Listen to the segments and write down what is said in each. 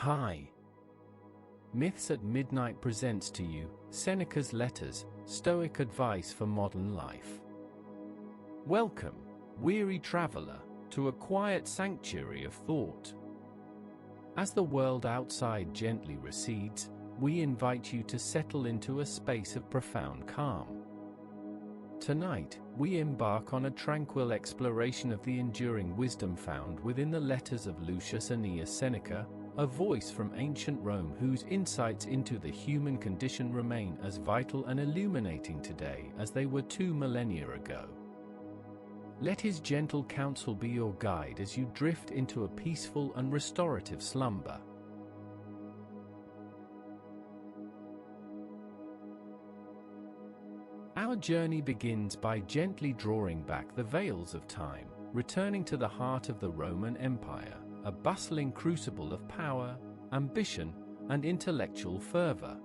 Hi. Myths at Midnight presents to you Seneca's Letters, Stoic Advice for Modern Life. Welcome, weary traveler, to a quiet sanctuary of thought. As the world outside gently recedes, we invite you to settle into a space of profound calm. Tonight, we embark on a tranquil exploration of the enduring wisdom found within the letters of Lucius Annaeus Seneca, a voice from ancient Rome whose insights into the human condition remain as vital and illuminating today as they were 2 millennia ago. Let his gentle counsel be your guide as you drift into a peaceful and restorative slumber. Our journey begins by gently drawing back the veils of time, returning to the heart of the Roman Empire, a bustling crucible of power, ambition, and intellectual fervor.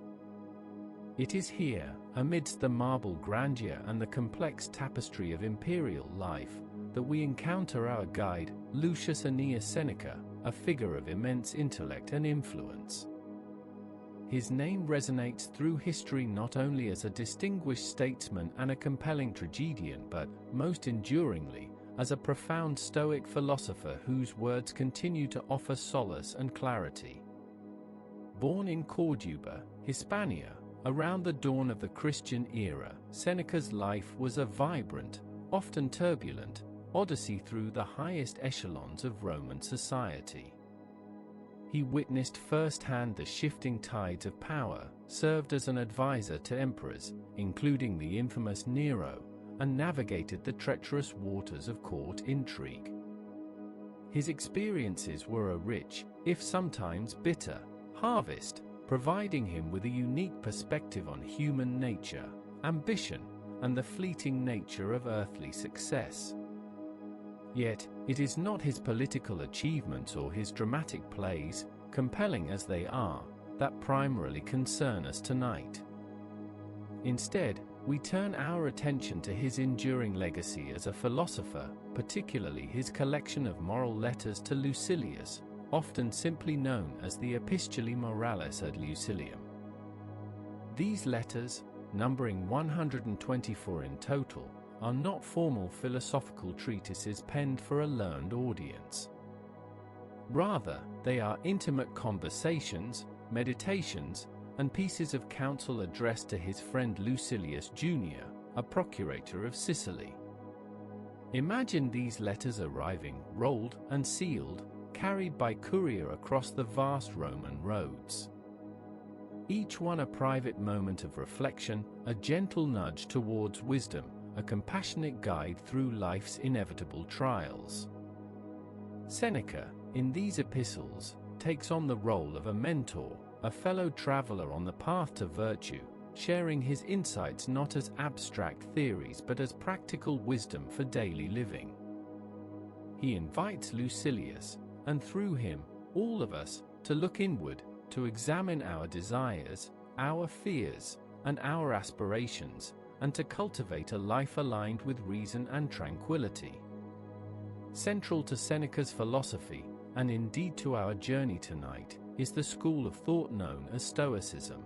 It is here, amidst the marble grandeur and the complex tapestry of imperial life, that we encounter our guide, Lucius Annaeus Seneca, a figure of immense intellect and influence. His name resonates through history not only as a distinguished statesman and a compelling tragedian but, most enduringly, as a profound Stoic philosopher whose words continue to offer solace and clarity. Born in Corduba, Hispania, around the dawn of the Christian era, Seneca's life was a vibrant, often turbulent, odyssey through the highest echelons of Roman society. He witnessed firsthand the shifting tides of power, served as an advisor to emperors, including the infamous Nero, and navigated the treacherous waters of court intrigue. His experiences were a rich, if sometimes bitter, harvest, providing him with a unique perspective on human nature, ambition, and the fleeting nature of earthly success. Yet, it is not his political achievements or his dramatic plays, compelling as they are, that primarily concern us tonight. Instead, we turn our attention to his enduring legacy as a philosopher, particularly his collection of moral letters to Lucilius, often simply known as the Epistulae Moralis ad Lucilium. These letters, numbering 124 in total, are not formal philosophical treatises penned for a learned audience. Rather, they are intimate conversations, meditations, and pieces of counsel addressed to his friend Lucilius Jr., a procurator of Sicily. Imagine these letters arriving, rolled and sealed, carried by courier across the vast Roman roads. Each one a private moment of reflection, a gentle nudge towards wisdom, a compassionate guide through life's inevitable trials. Seneca, in these epistles, takes on the role of a mentor, a fellow traveler on the path to virtue, sharing his insights not as abstract theories but as practical wisdom for daily living. He invites Lucilius, and through him, all of us, to look inward, to examine our desires, our fears, and our aspirations, and to cultivate a life aligned with reason and tranquility. Central to Seneca's philosophy, and indeed to our journey tonight, is the school of thought known as Stoicism.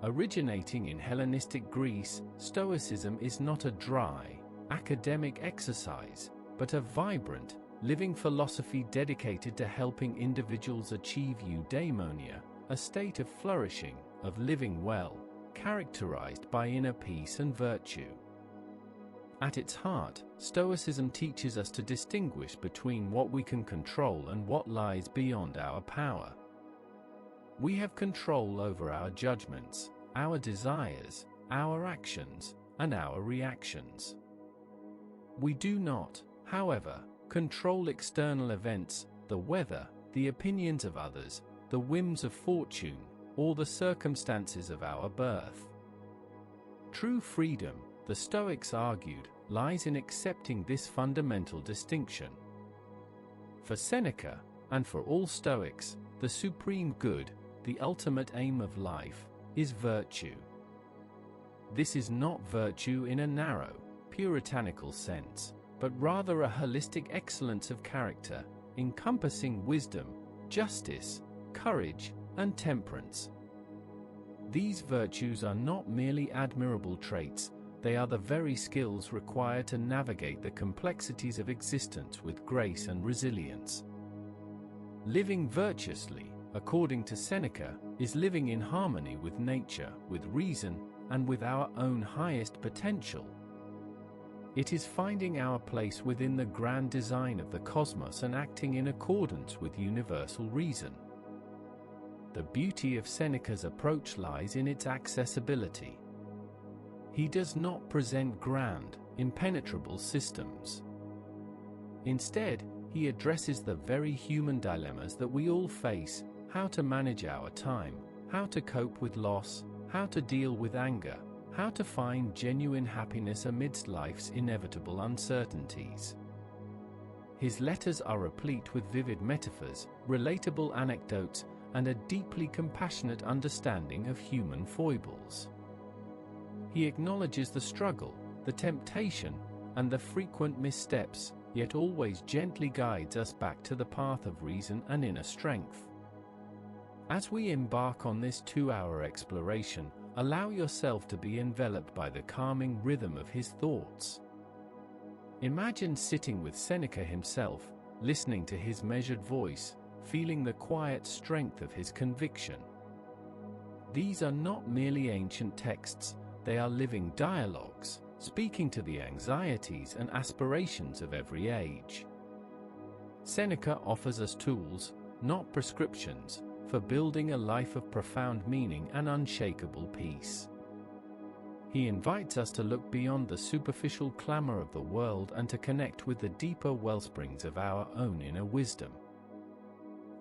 Originating in Hellenistic Greece, Stoicism is not a dry, academic exercise, but a vibrant, living philosophy dedicated to helping individuals achieve eudaimonia, a state of flourishing, of living well, characterized by inner peace and virtue. At its heart, Stoicism teaches us to distinguish between what we can control and what lies beyond our power. We have control over our judgments, our desires, our actions, and our reactions. We do not, however, control external events, the weather, the opinions of others, the whims of fortune, or the circumstances of our birth. True freedom, the Stoics argued, lies in accepting this fundamental distinction. For Seneca, and for all Stoics, the supreme good, the ultimate aim of life, is virtue. This is not virtue in a narrow, puritanical sense, but rather a holistic excellence of character, encompassing wisdom, justice, courage, and temperance. These virtues are not merely admirable traits, they are the very skills required to navigate the complexities of existence with grace and resilience. Living virtuously, according to Seneca, is living in harmony with nature, with reason, and with our own highest potential. It is finding our place within the grand design of the cosmos and acting in accordance with universal reason. The beauty of Seneca's approach lies in its accessibility. He does not present grand, impenetrable systems. Instead, he addresses the very human dilemmas that we all face: how to manage our time, how to cope with loss, how to deal with anger, how to find genuine happiness amidst life's inevitable uncertainties. His letters are replete with vivid metaphors, relatable anecdotes, and a deeply compassionate understanding of human foibles. He acknowledges the struggle, the temptation, and the frequent missteps, yet always gently guides us back to the path of reason and inner strength. As we embark on this 2-hour exploration, allow yourself to be enveloped by the calming rhythm of his thoughts. Imagine sitting with Seneca himself, listening to his measured voice, feeling the quiet strength of his conviction. These are not merely ancient texts, they are living dialogues, speaking to the anxieties and aspirations of every age. Seneca offers us tools, not prescriptions, for building a life of profound meaning and unshakable peace. He invites us to look beyond the superficial clamor of the world and to connect with the deeper wellsprings of our own inner wisdom.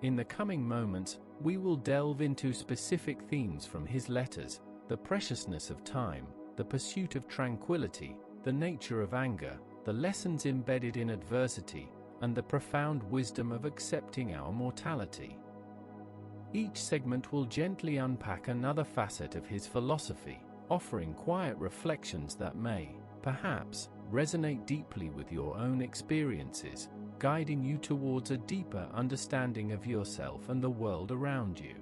In the coming moments, we will delve into specific themes from his letters: the preciousness of time, the pursuit of tranquility, the nature of anger, the lessons embedded in adversity, and the profound wisdom of accepting our mortality. Each segment will gently unpack another facet of his philosophy, offering quiet reflections that may, perhaps, resonate deeply with your own experiences, guiding you towards a deeper understanding of yourself and the world around you.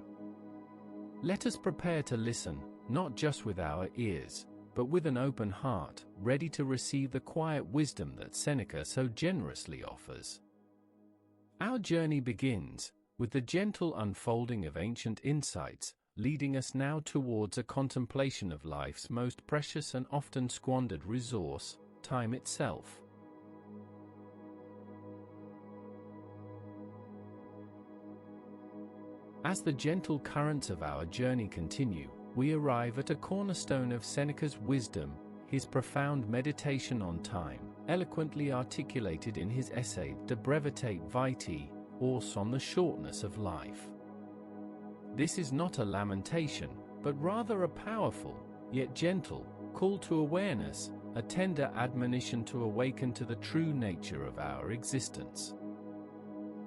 Let us prepare to listen, not just with our ears, but with an open heart, ready to receive the quiet wisdom that Seneca so generously offers. Our journey begins with the gentle unfolding of ancient insights, leading us now towards a contemplation of life's most precious and often squandered resource, time itself. As the gentle currents of our journey continue, we arrive at a cornerstone of Seneca's wisdom, his profound meditation on time, eloquently articulated in his essay De Brevitate Vitae, or On the Shortness of Life. This is not a lamentation, but rather a powerful, yet gentle, call to awareness, a tender admonition to awaken to the true nature of our existence.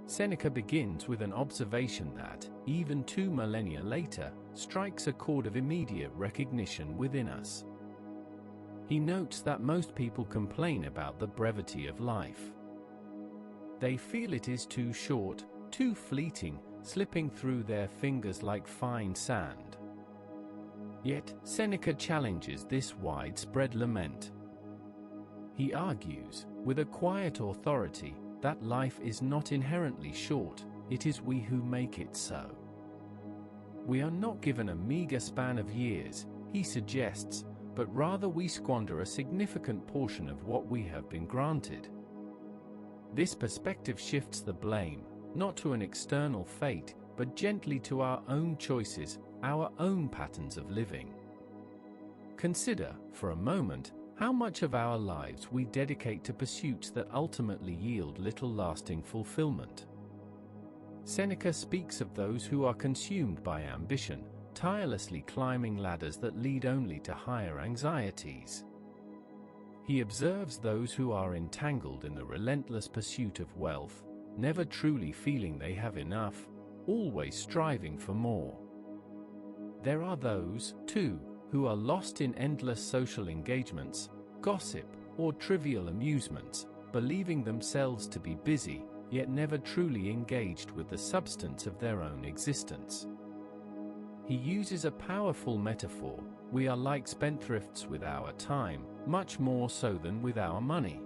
Seneca begins with an observation that, even 2 millennia later, strikes a chord of immediate recognition within us. He notes that most people complain about the brevity of life. They feel it is too short, too fleeting, slipping through their fingers like fine sand. Yet, Seneca challenges this widespread lament. He argues, with a quiet authority, that life is not inherently short, it is we who make it so. We are not given a meager span of years, he suggests, but rather we squander a significant portion of what we have been granted. This perspective shifts the blame, not to an external fate, but gently to our own choices, our own patterns of living. Consider, for a moment, how much of our lives we dedicate to pursuits that ultimately yield little lasting fulfillment. Seneca speaks of those who are consumed by ambition, tirelessly climbing ladders that lead only to higher anxieties. He observes those who are entangled in the relentless pursuit of wealth, never truly feeling they have enough, always striving for more. There are those, too, who are lost in endless social engagements, gossip, or trivial amusements, believing themselves to be busy, yet never truly engaged with the substance of their own existence. He uses a powerful metaphor: we are like spendthrifts with our time, much more so than with our money.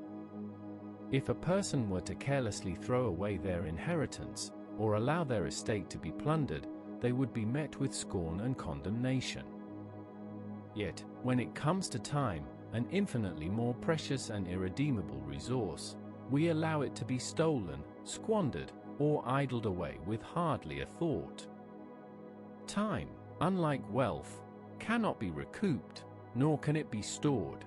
If a person were to carelessly throw away their inheritance, or allow their estate to be plundered, they would be met with scorn and condemnation. Yet, when it comes to time, an infinitely more precious and irredeemable resource, we allow it to be stolen, squandered, or idled away with hardly a thought. Time, unlike wealth, cannot be recouped, nor can it be stored.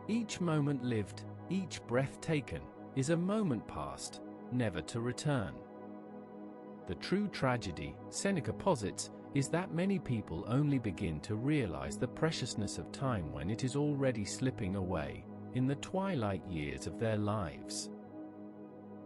Each moment lived, each breath taken, is a moment past, never to return. The true tragedy, Seneca posits, is that many people only begin to realize the preciousness of time when it is already slipping away, in the twilight years of their lives.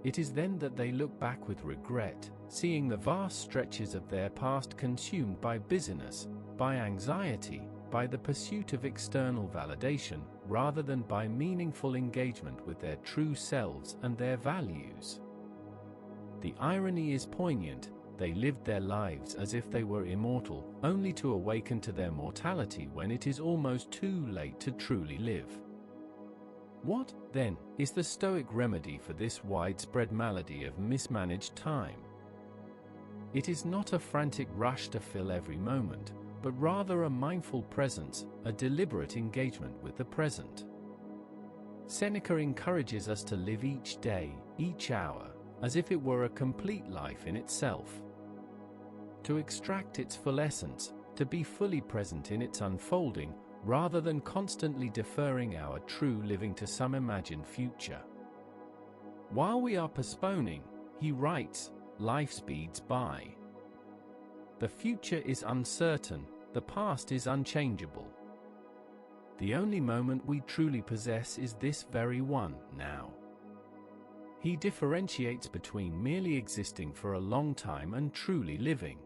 It is then that they look back with regret, seeing the vast stretches of their past consumed by busyness, by anxiety, by the pursuit of external validation, rather than by meaningful engagement with their true selves and their values. The irony is poignant: they lived their lives as if they were immortal, only to awaken to their mortality when it is almost too late to truly live. What, then, is the Stoic remedy for this widespread malady of mismanaged time? It is not a frantic rush to fill every moment, but rather a mindful presence, a deliberate engagement with the present. Seneca encourages us to live each day, each hour, as if it were a complete life in itself. To extract its full essence, to be fully present in its unfolding, rather than constantly deferring our true living to some imagined future. While we are postponing, he writes, life speeds by. The future is uncertain, the past is unchangeable. The only moment we truly possess is this very one, now. He differentiates between merely existing for a long time and truly living.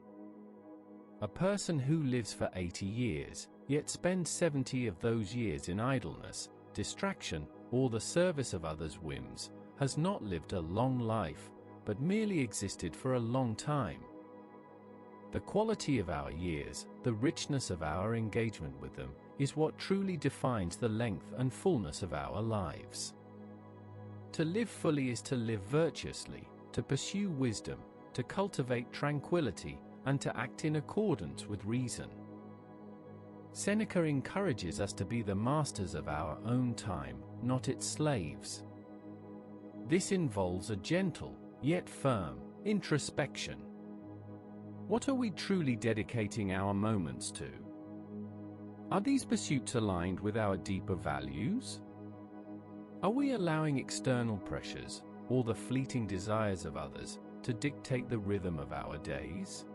A person who lives for 80 years, yet spends 70 of those years in idleness, distraction, or the service of others' whims, has not lived a long life, but merely existed for a long time. The quality of our years, the richness of our engagement with them, is what truly defines the length and fullness of our lives. To live fully is to live virtuously, to pursue wisdom, to cultivate tranquility, and to act in accordance with reason. Seneca encourages us to be the masters of our own time, not its slaves. This involves a gentle, yet firm, introspection. What are we truly dedicating our moments to? Are these pursuits aligned with our deeper values? Are we allowing external pressures, or the fleeting desires of others, to dictate the rhythm of our days?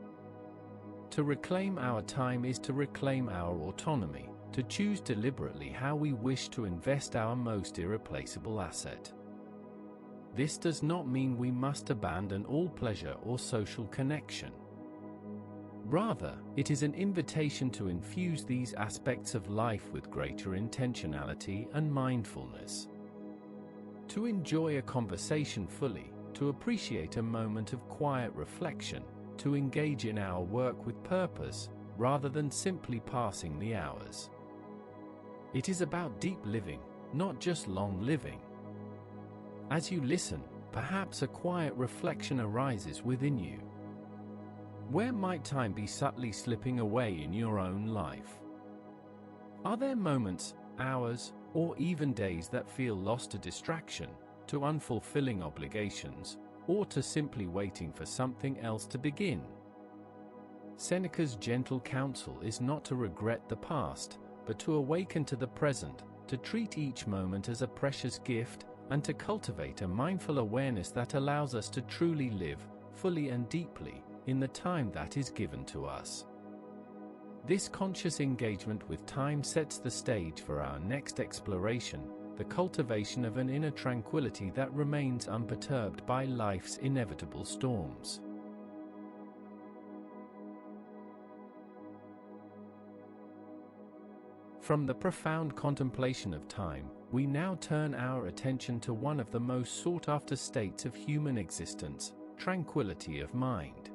To reclaim our time is to reclaim our autonomy, to choose deliberately how we wish to invest our most irreplaceable asset. This does not mean we must abandon all pleasure or social connection. Rather, it is an invitation to infuse these aspects of life with greater intentionality and mindfulness. To enjoy a conversation fully, to appreciate a moment of quiet reflection, to engage in our work with purpose, rather than simply passing the hours. It is about deep living, not just long living. As you listen, perhaps a quiet reflection arises within you. Where might time be subtly slipping away in your own life? Are there moments, hours, or even days that feel lost to distraction, to unfulfilling obligations, or to simply waiting for something else to begin? Seneca's gentle counsel is not to regret the past, but to awaken to the present, to treat each moment as a precious gift, and to cultivate a mindful awareness that allows us to truly live, fully and deeply, in the time that is given to us. This conscious engagement with time sets the stage for our next exploration, the cultivation of an inner tranquility that remains unperturbed by life's inevitable storms. From the profound contemplation of time, we now turn our attention to one of the most sought-after states of human existence, tranquility of mind.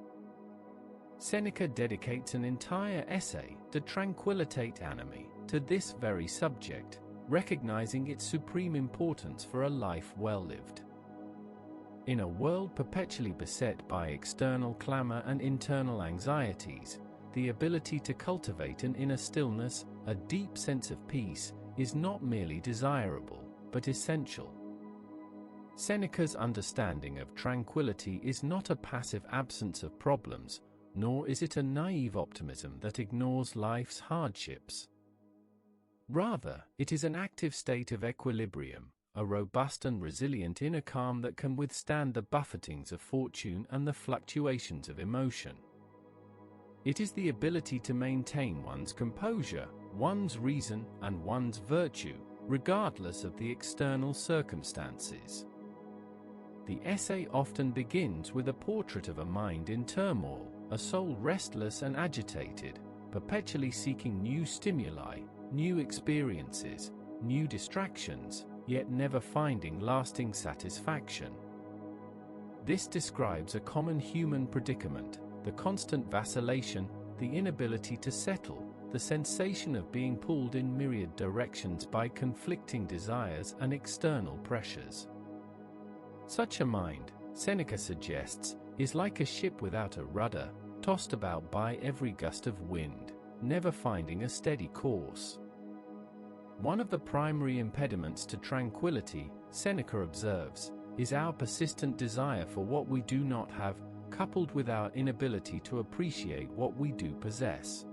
Seneca dedicates an entire essay, De Tranquillitate Animi, to this very subject, recognizing its supreme importance for a life well lived. In a world perpetually beset by external clamor and internal anxieties, the ability to cultivate an inner stillness, a deep sense of peace, is not merely desirable, but essential. Seneca's understanding of tranquility is not a passive absence of problems, nor is it a naive optimism that ignores life's hardships. Rather, it is an active state of equilibrium, a robust and resilient inner calm that can withstand the buffetings of fortune and the fluctuations of emotion. It is the ability to maintain one's composure, one's reason, and one's virtue, regardless of the external circumstances. The essay often begins with a portrait of a mind in turmoil, a soul restless and agitated, perpetually seeking new stimuli, new experiences, new distractions, yet never finding lasting satisfaction. This describes a common human predicament, the constant vacillation, the inability to settle, the sensation of being pulled in myriad directions by conflicting desires and external pressures. Such a mind, Seneca suggests, is like a ship without a rudder, tossed about by every gust of wind, never finding a steady course. One of the primary impediments to tranquility, Seneca observes, is our persistent desire for what we do not have, coupled with our inability to appreciate what we do possess.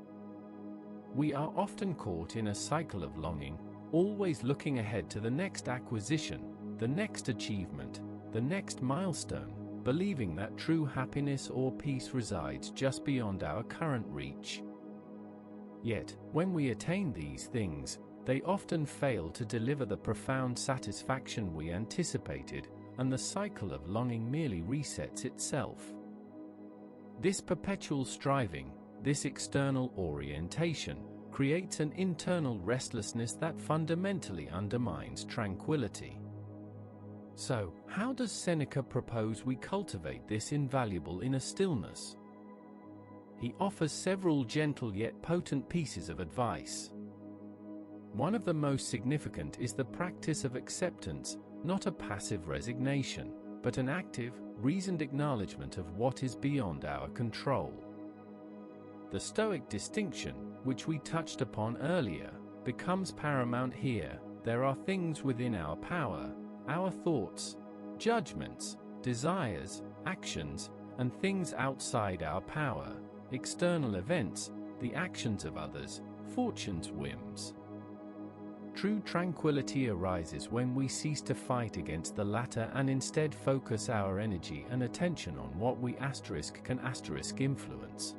We are often caught in a cycle of longing, always looking ahead to the next acquisition, the next achievement, the next milestone, believing that true happiness or peace resides just beyond our current reach. Yet, when we attain these things, they often fail to deliver the profound satisfaction we anticipated, and the cycle of longing merely resets itself. This perpetual striving, this external orientation, creates an internal restlessness that fundamentally undermines tranquility. So, how does Seneca propose we cultivate this invaluable inner stillness? He offers several gentle yet potent pieces of advice. One of the most significant is the practice of acceptance, not a passive resignation, but an active, reasoned acknowledgement of what is beyond our control. The Stoic distinction, which we touched upon earlier, becomes paramount here. There are things within our power, our thoughts, judgments, desires, actions, and things outside our power, external events, the actions of others, fortune's whims. True tranquility arises when we cease to fight against the latter and instead focus our energy and attention on what we can influence.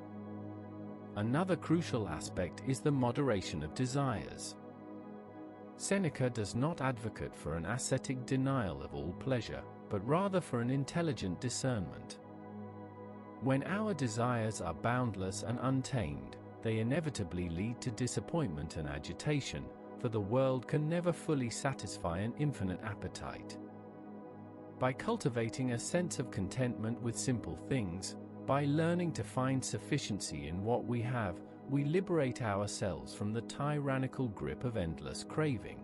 Another crucial aspect is the moderation of desires. Seneca does not advocate for an ascetic denial of all pleasure, but rather for an intelligent discernment. When our desires are boundless and untamed, they inevitably lead to disappointment and agitation, for the world can never fully satisfy an infinite appetite. By cultivating a sense of contentment with simple things, by learning to find sufficiency in what we have, we liberate ourselves from the tyrannical grip of endless craving.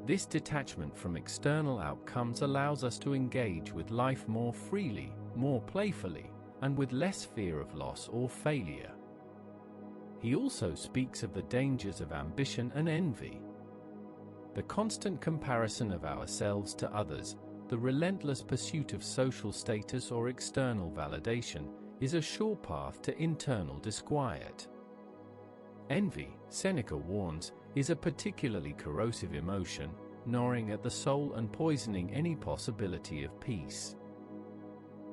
This detachment from external outcomes allows us to engage with life more freely, more playfully, and with less fear of loss or failure. He also speaks of the dangers of ambition and envy. The constant comparison of ourselves to others, the relentless pursuit of social status or external validation, is a sure path to internal disquiet. Envy, Seneca warns, is a particularly corrosive emotion, gnawing at the soul and poisoning any possibility of peace.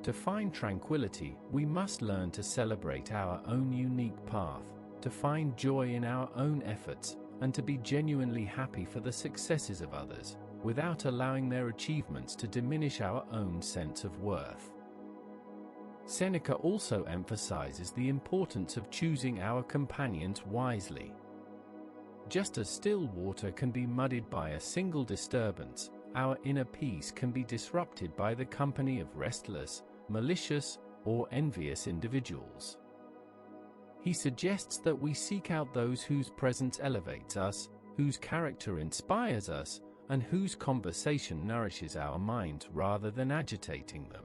To find tranquility, we must learn to celebrate our own unique path, to find joy in our own efforts, and to be genuinely happy for the successes of others, without allowing their achievements to diminish our own sense of worth. Seneca also emphasizes the importance of choosing our companions wisely. Just as still water can be muddied by a single disturbance, our inner peace can be disrupted by the company of restless, malicious, or envious individuals. He suggests that we seek out those whose presence elevates us, whose character inspires us, and whose conversation nourishes our minds rather than agitating them.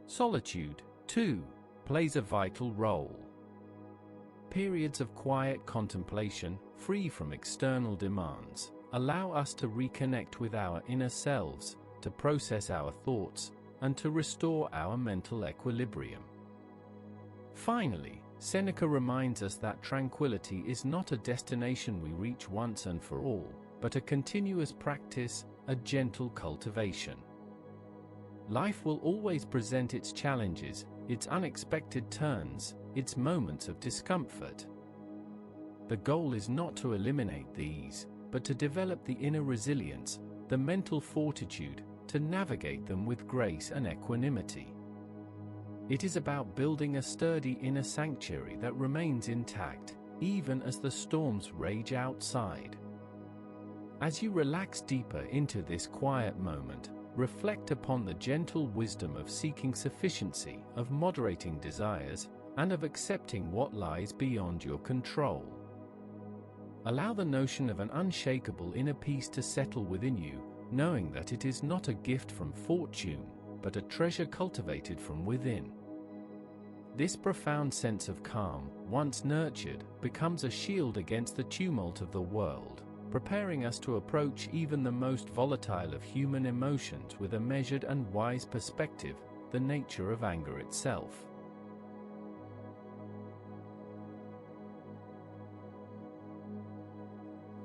Solitude, too, plays a vital role. Periods of quiet contemplation, free from external demands, allow us to reconnect with our inner selves, to process our thoughts, and to restore our mental equilibrium. Finally, Seneca reminds us that tranquility is not a destination we reach once and for all, but a continuous practice, a gentle cultivation. Life will always present its challenges, its unexpected turns, its moments of discomfort. The goal is not to eliminate these, but to develop the inner resilience, the mental fortitude, to navigate them with grace and equanimity. It is about building a sturdy inner sanctuary that remains intact, even as the storms rage outside. As you relax deeper into this quiet moment, reflect upon the gentle wisdom of seeking sufficiency, of moderating desires, and of accepting what lies beyond your control. Allow the notion of an unshakable inner peace to settle within you, knowing that it is not a gift from fortune, but a treasure cultivated from within. This profound sense of calm, once nurtured, becomes a shield against the tumult of the world, preparing us to approach even the most volatile of human emotions with a measured and wise perspective, the nature of anger itself.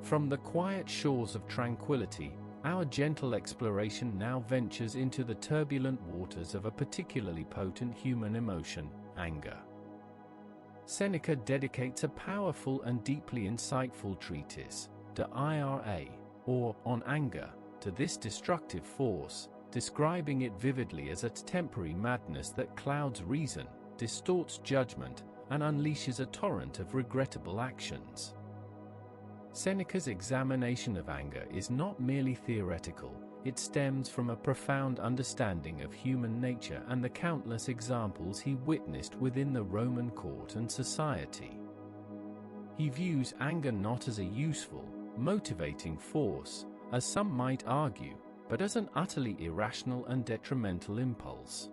From the quiet shores of tranquility, our gentle exploration now ventures into the turbulent waters of a particularly potent human emotion, anger. Seneca dedicates a powerful and deeply insightful treatise, De Ira, or On Anger, to this destructive force, describing it vividly as a temporary madness that clouds reason, distorts judgment, and unleashes a torrent of regrettable actions. Seneca's examination of anger is not merely theoretical, it stems from a profound understanding of human nature and the countless examples he witnessed within the Roman court and society. He views anger not as a useful, motivating force, as some might argue, but as an utterly irrational and detrimental impulse.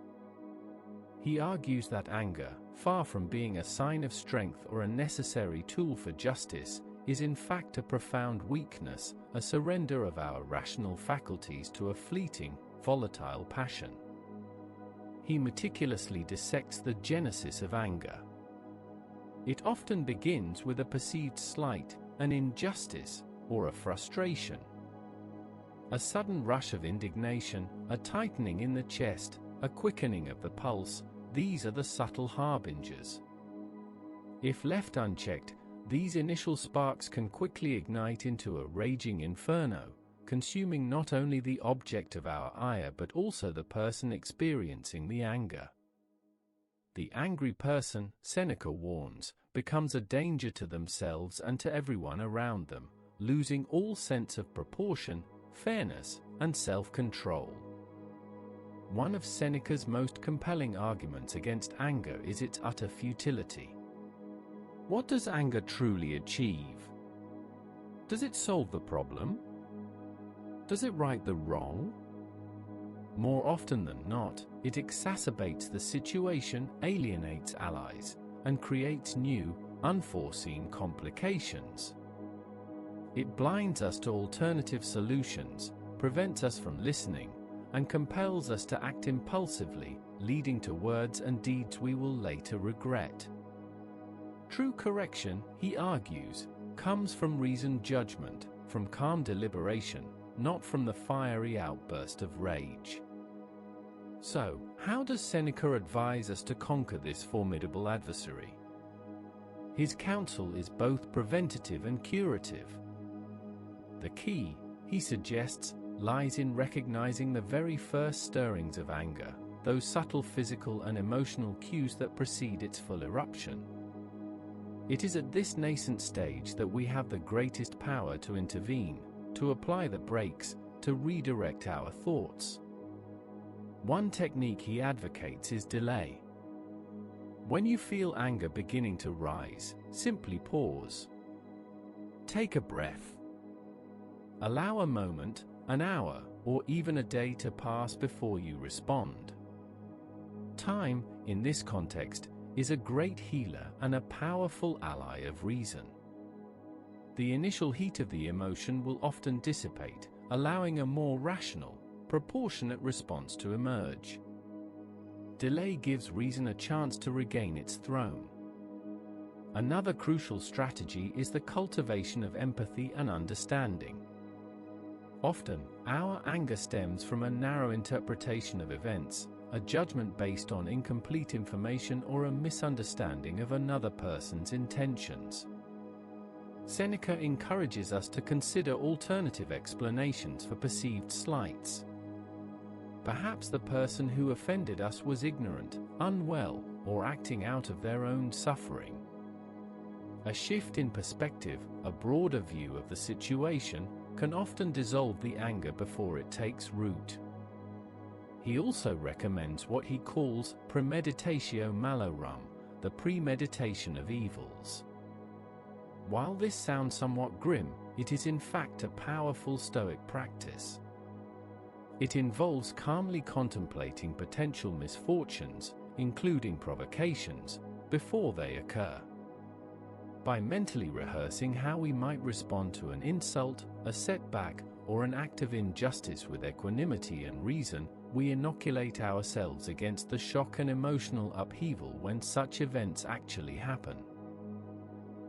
He argues that anger, far from being a sign of strength or a necessary tool for justice, is in fact a profound weakness, a surrender of our rational faculties to a fleeting, volatile passion. He meticulously dissects the genesis of anger. It often begins with a perceived slight, an injustice, or a frustration. A sudden rush of indignation, a tightening in the chest, a quickening of the pulse, these are the subtle harbingers. If left unchecked, these initial sparks can quickly ignite into a raging inferno, consuming not only the object of our ire but also the person experiencing the anger. The angry person, Seneca warns, becomes a danger to themselves and to everyone around them, losing all sense of proportion, fairness, and self-control. One of Seneca's most compelling arguments against anger is its utter futility. What does anger truly achieve? Does it solve the problem? Does it right the wrong? More often than not, it exacerbates the situation, alienates allies, and creates new, unforeseen complications. It blinds us to alternative solutions, prevents us from listening, and compels us to act impulsively, leading to words and deeds we will later regret. True correction, he argues, comes from reasoned judgment, from calm deliberation, not from the fiery outburst of rage. So, how does Seneca advise us to conquer this formidable adversary? His counsel is both preventative and curative. The key, he suggests, lies in recognizing the very first stirrings of anger, those subtle physical and emotional cues that precede its full eruption. It is at this nascent stage that we have the greatest power to intervene, to apply the brakes, to redirect our thoughts. One technique he advocates is delay. When you feel anger beginning to rise, simply pause. Take a breath. Allow a moment, an hour, or even a day to pass before you respond. Time, in this context, is a great healer and a powerful ally of reason. The initial heat of the emotion will often dissipate, allowing a more rational, proportionate response to emerge. Delay gives reason a chance to regain its throne. Another crucial strategy is the cultivation of empathy and understanding. Often, our anger stems from a narrow interpretation of events, a judgment based on incomplete information or a misunderstanding of another person's intentions. Seneca encourages us to consider alternative explanations for perceived slights. Perhaps the person who offended us was ignorant, unwell, or acting out of their own suffering. A shift in perspective, a broader view of the situation, can often dissolve the anger before it takes root. He also recommends what he calls premeditatio malorum, the premeditation of evils. While this sounds somewhat grim, it is in fact a powerful Stoic practice. It involves calmly contemplating potential misfortunes, including provocations, before they occur. By mentally rehearsing how we might respond to an insult, a setback, or an act of injustice with equanimity and reason, we inoculate ourselves against the shock and emotional upheaval when such events actually happen.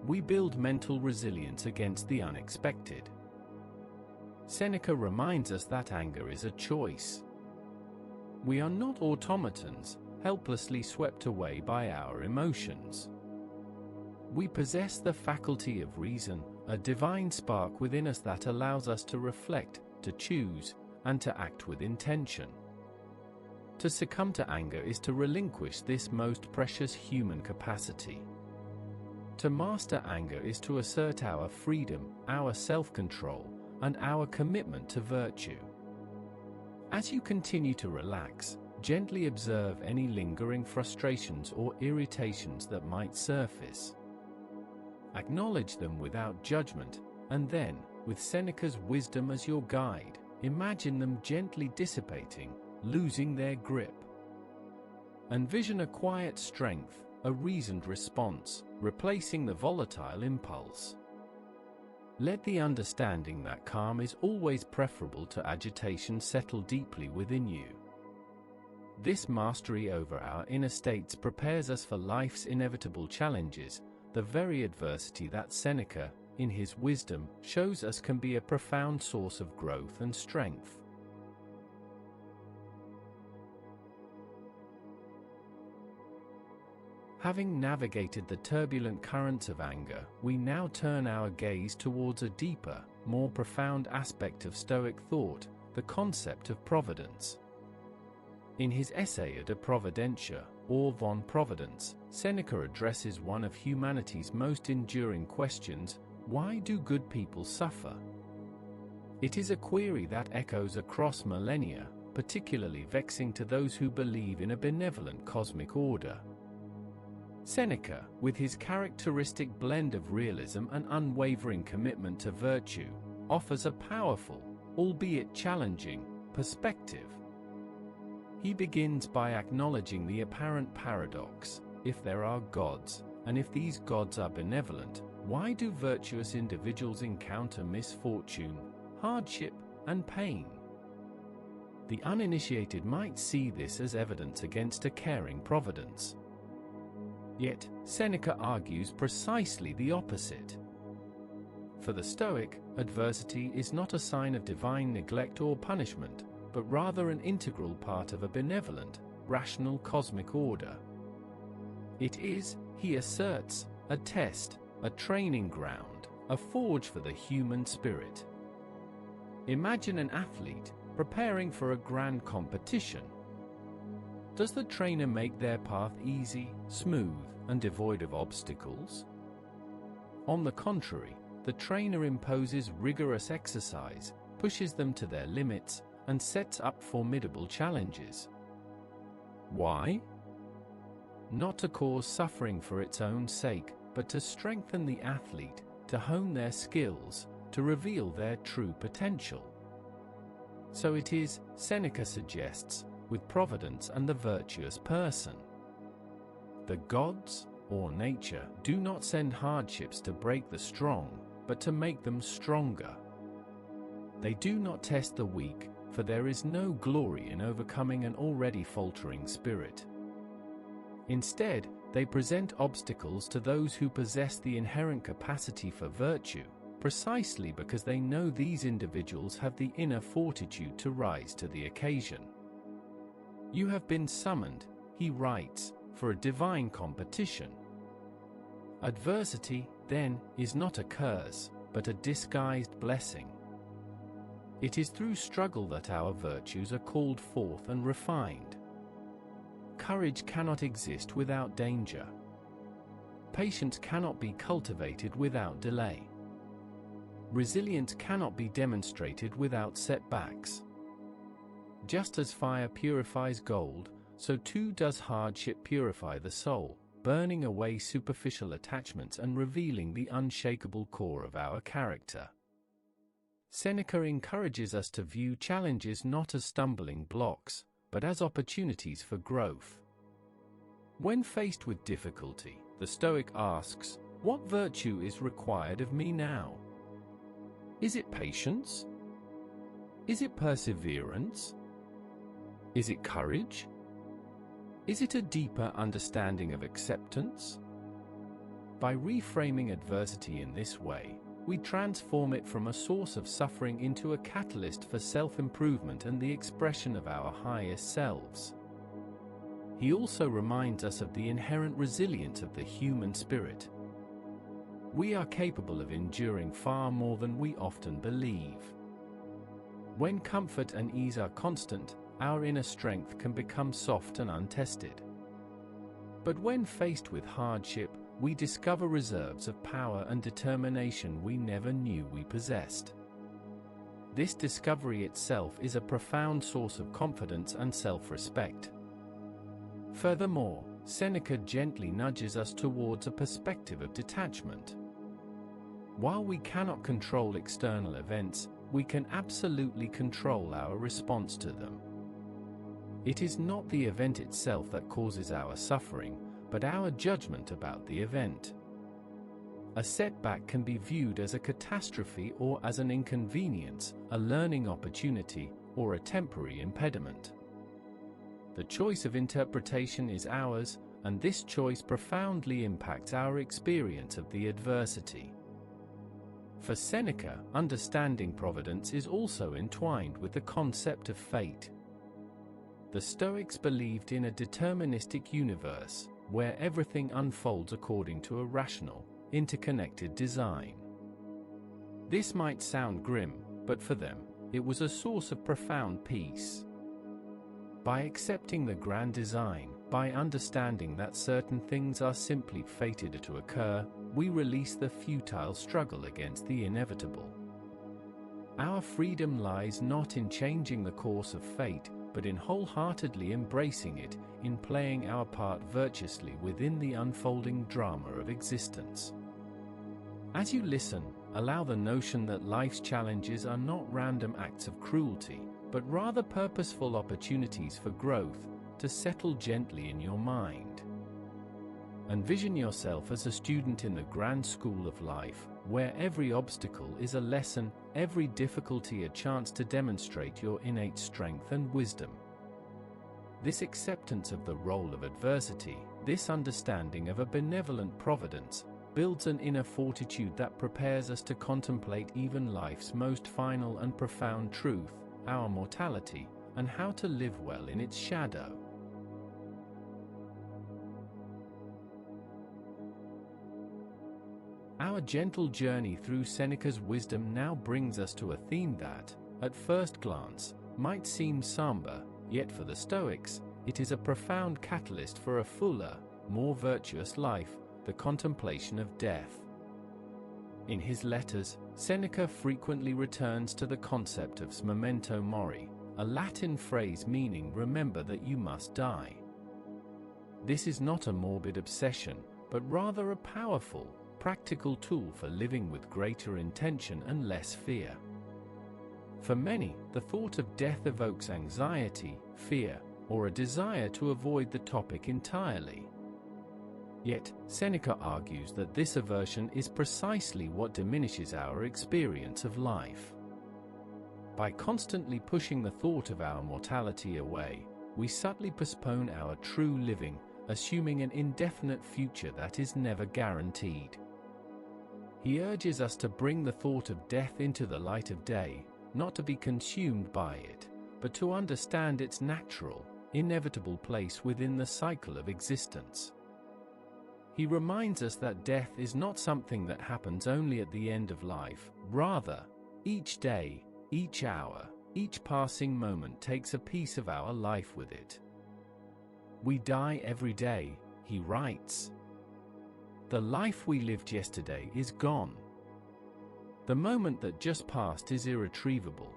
We build mental resilience against the unexpected. Seneca reminds us that anger is a choice. We are not automatons, helplessly swept away by our emotions. We possess the faculty of reason, a divine spark within us that allows us to reflect, to choose, and to act with intention. To succumb to anger is to relinquish this most precious human capacity. To master anger is to assert our freedom, our self-control, and our commitment to virtue. As you continue to relax, gently observe any lingering frustrations or irritations that might surface. Acknowledge them without judgment, and then, with Seneca's wisdom as your guide, imagine them gently dissipating, losing their grip. Envision a quiet strength, a reasoned response, replacing the volatile impulse. Let the understanding that calm is always preferable to agitation settle deeply within you. This mastery over our inner states prepares us for life's inevitable challenges, the very adversity that Seneca, in his wisdom, shows us can be a profound source of growth and strength. Having navigated the turbulent currents of anger, we now turn our gaze towards a deeper, more profound aspect of Stoic thought, the concept of providence. In his essay De Providentia, or Von Providence, Seneca addresses one of humanity's most enduring questions: why do good people suffer? It is a query that echoes across millennia, particularly vexing to those who believe in a benevolent cosmic order. Seneca, with his characteristic blend of realism and unwavering commitment to virtue, offers a powerful, albeit challenging, perspective. He begins by acknowledging the apparent paradox: if there are gods, and if these gods are benevolent, why do virtuous individuals encounter misfortune, hardship, and pain? The uninitiated might see this as evidence against a caring providence. Yet, Seneca argues precisely the opposite. For the Stoic, adversity is not a sign of divine neglect or punishment, but rather an integral part of a benevolent, rational cosmic order. It is, he asserts, a test, a training ground, a forge for the human spirit. Imagine an athlete preparing for a grand competition. Does the trainer make their path easy, smooth, and devoid of obstacles? On the contrary, the trainer imposes rigorous exercise, pushes them to their limits, and sets up formidable challenges. Why? Not to cause suffering for its own sake, but to strengthen the athlete, to hone their skills, to reveal their true potential. So it is, Seneca suggests, with providence and the virtuous person. The gods, or nature, do not send hardships to break the strong, but to make them stronger. They do not test the weak, for there is no glory in overcoming an already faltering spirit. Instead, they present obstacles to those who possess the inherent capacity for virtue, precisely because they know these individuals have the inner fortitude to rise to the occasion. You have been summoned, he writes, for a divine competition. Adversity, then, is not a curse, but a disguised blessing. It is through struggle that our virtues are called forth and refined. Courage cannot exist without danger. Patience cannot be cultivated without delay. Resilience cannot be demonstrated without setbacks. Just as fire purifies gold, so too does hardship purify the soul, burning away superficial attachments and revealing the unshakable core of our character. Seneca encourages us to view challenges not as stumbling blocks, but as opportunities for growth. When faced with difficulty, the Stoic asks, "What virtue is required of me now? Is it patience? Is it perseverance? Is it courage? Is it a deeper understanding of acceptance?" By reframing adversity in this way, we transform it from a source of suffering into a catalyst for self-improvement and the expression of our highest selves. He also reminds us of the inherent resilience of the human spirit. We are capable of enduring far more than we often believe. When comfort and ease are constant, our inner strength can become soft and untested. But when faced with hardship, we discover reserves of power and determination we never knew we possessed. This discovery itself is a profound source of confidence and self-respect. Furthermore, Seneca gently nudges us towards a perspective of detachment. While we cannot control external events, we can absolutely control our response to them. It is not the event itself that causes our suffering, but our judgment about the event. A setback can be viewed as a catastrophe or as an inconvenience, a learning opportunity, or a temporary impediment. The choice of interpretation is ours, and this choice profoundly impacts our experience of the adversity. For Seneca, understanding providence is also entwined with the concept of fate. The Stoics believed in a deterministic universe, where everything unfolds according to a rational, interconnected design. This might sound grim, but for them, it was a source of profound peace. By accepting the grand design, by understanding that certain things are simply fated to occur, we release the futile struggle against the inevitable. Our freedom lies not in changing the course of fate, but in wholeheartedly embracing it, in playing our part virtuously within the unfolding drama of existence. As you listen, allow the notion that life's challenges are not random acts of cruelty, but rather purposeful opportunities for growth, to settle gently in your mind. Envision yourself as a student in the grand school of life, where every obstacle is a lesson, every difficulty a chance to demonstrate your innate strength and wisdom. This acceptance of the role of adversity, this understanding of a benevolent providence, builds an inner fortitude that prepares us to contemplate even life's most final and profound truth, our mortality, and how to live well in its shadow. Our gentle journey through Seneca's wisdom now brings us to a theme that, at first glance, might seem somber, yet for the Stoics, it is a profound catalyst for a fuller, more virtuous life, the contemplation of death. In his letters, Seneca frequently returns to the concept of memento mori, a Latin phrase meaning remember that you must die. This is not a morbid obsession, but rather a powerful, practical tool for living with greater intention and less fear. For many, the thought of death evokes anxiety, fear, or a desire to avoid the topic entirely. Yet, Seneca argues that this aversion is precisely what diminishes our experience of life. By constantly pushing the thought of our mortality away, we subtly postpone our true living, assuming an indefinite future that is never guaranteed. He urges us to bring the thought of death into the light of day, not to be consumed by it, but to understand its natural, inevitable place within the cycle of existence. He reminds us that death is not something that happens only at the end of life, rather, each day, each hour, each passing moment takes a piece of our life with it. We die every day, he writes. The life we lived yesterday is gone. The moment that just passed is irretrievable.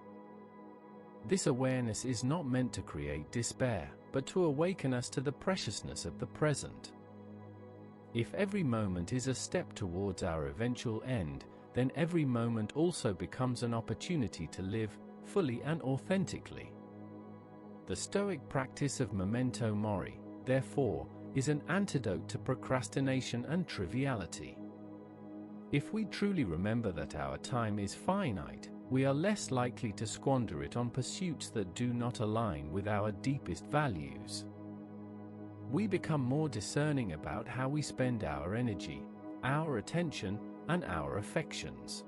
This awareness is not meant to create despair, but to awaken us to the preciousness of the present. If every moment is a step towards our eventual end, then every moment also becomes an opportunity to live fully and authentically. The Stoic practice of memento mori, therefore, is an antidote to procrastination and triviality. If we truly remember that our time is finite, we are less likely to squander it on pursuits that do not align with our deepest values. We become more discerning about how we spend our energy, our attention, and our affections.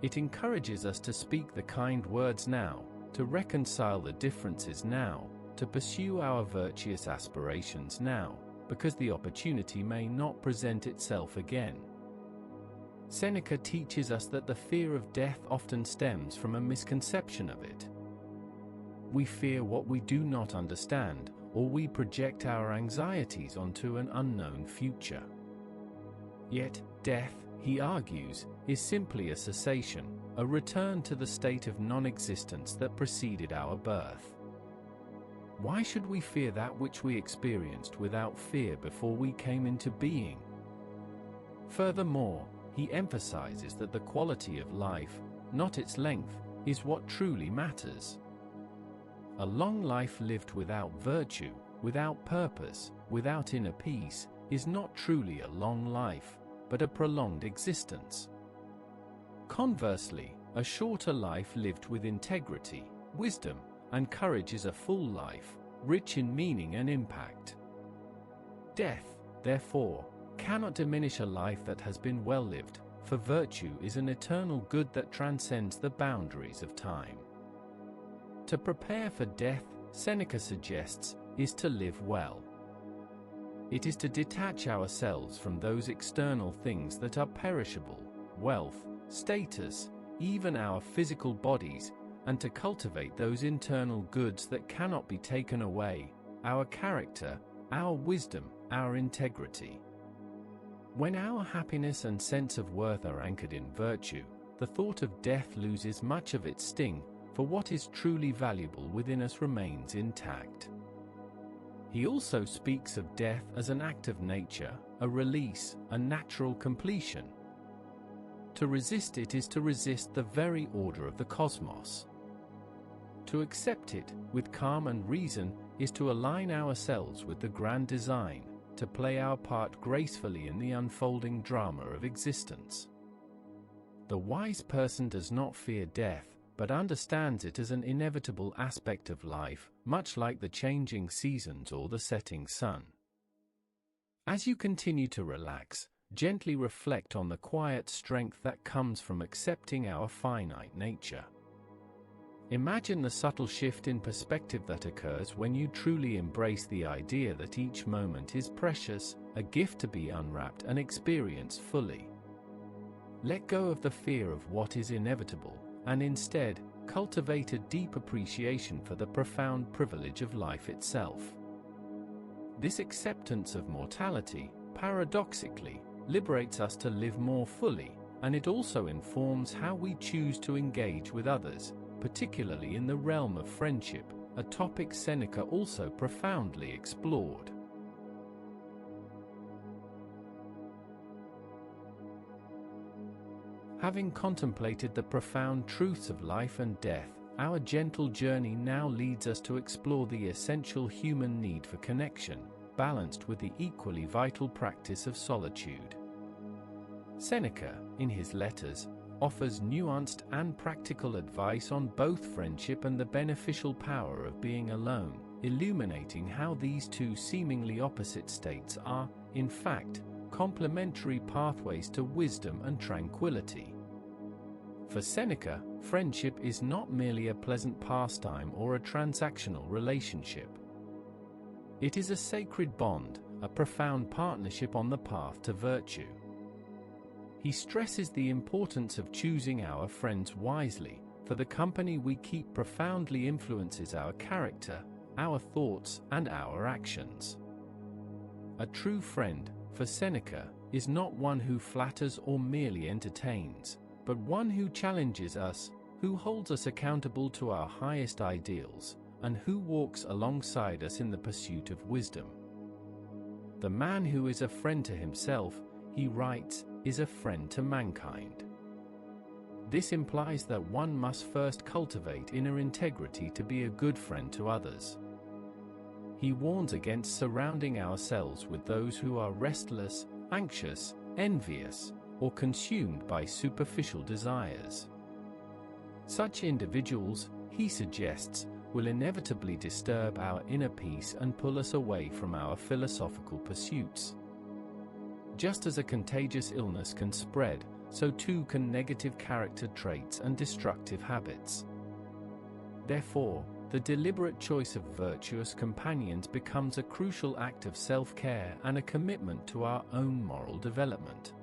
It encourages us to speak the kind words now, to reconcile the differences now, to pursue our virtuous aspirations now, because the opportunity may not present itself again. Seneca teaches us that the fear of death often stems from a misconception of it. We fear what we do not understand, or we project our anxieties onto an unknown future. Yet, death, he argues, is simply a cessation, a return to the state of non-existence that preceded our birth. Why should we fear that which we experienced without fear before we came into being? Furthermore, he emphasizes that the quality of life, not its length, is what truly matters. A long life lived without virtue, without purpose, without inner peace, is not truly a long life, but a prolonged existence. Conversely, a shorter life lived with integrity, wisdom, and courage is a full life, rich in meaning and impact. Death, therefore, cannot diminish a life that has been well lived, for virtue is an eternal good that transcends the boundaries of time. To prepare for death, Seneca suggests, is to live well. It is to detach ourselves from those external things that are perishable, wealth, status, even our physical bodies, and to cultivate those internal goods that cannot be taken away, our character, our wisdom, our integrity. When our happiness and sense of worth are anchored in virtue, the thought of death loses much of its sting, for what is truly valuable within us remains intact. He also speaks of death as an act of nature, a release, a natural completion. To resist it is to resist the very order of the cosmos. To accept it, with calm and reason, is to align ourselves with the grand design, to play our part gracefully in the unfolding drama of existence. The wise person does not fear death, but understands it as an inevitable aspect of life, much like the changing seasons or the setting sun. As you continue to relax, gently reflect on the quiet strength that comes from accepting our finite nature. Imagine the subtle shift in perspective that occurs when you truly embrace the idea that each moment is precious, a gift to be unwrapped and experienced fully. Let go of the fear of what is inevitable, and instead, cultivate a deep appreciation for the profound privilege of life itself. This acceptance of mortality, paradoxically, liberates us to live more fully, and it also informs how we choose to engage with others, particularly in the realm of friendship, a topic Seneca also profoundly explored. Having contemplated the profound truths of life and death, our gentle journey now leads us to explore the essential human need for connection, balanced with the equally vital practice of solitude. Seneca, in his letters, offers nuanced and practical advice on both friendship and the beneficial power of being alone, illuminating how these two seemingly opposite states are, in fact, complementary pathways to wisdom and tranquility. For Seneca, friendship is not merely a pleasant pastime or a transactional relationship. It is a sacred bond, a profound partnership on the path to virtue. He stresses the importance of choosing our friends wisely, for the company we keep profoundly influences our character, our thoughts, and our actions. A true friend, for Seneca, is not one who flatters or merely entertains, but one who challenges us, who holds us accountable to our highest ideals, and who walks alongside us in the pursuit of wisdom. The man who is a friend to himself, he writes, is a friend to mankind. This implies that one must first cultivate inner integrity to be a good friend to others. He warns against surrounding ourselves with those who are restless, anxious, envious, or consumed by superficial desires. Such individuals, he suggests, will inevitably disturb our inner peace and pull us away from our philosophical pursuits. Just as a contagious illness can spread, so too can negative character traits and destructive habits. Therefore, the deliberate choice of virtuous companions becomes a crucial act of self-care and a commitment to our own moral development.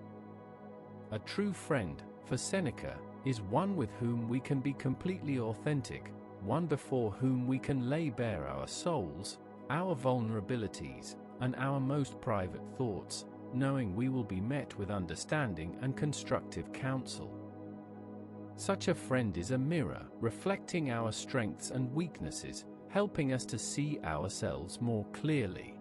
A true friend, for Seneca, is one with whom we can be completely authentic, one before whom we can lay bare our souls, our vulnerabilities, and our most private thoughts, knowing we will be met with understanding and constructive counsel. Such a friend is a mirror, reflecting our strengths and weaknesses, helping us to see ourselves more clearly.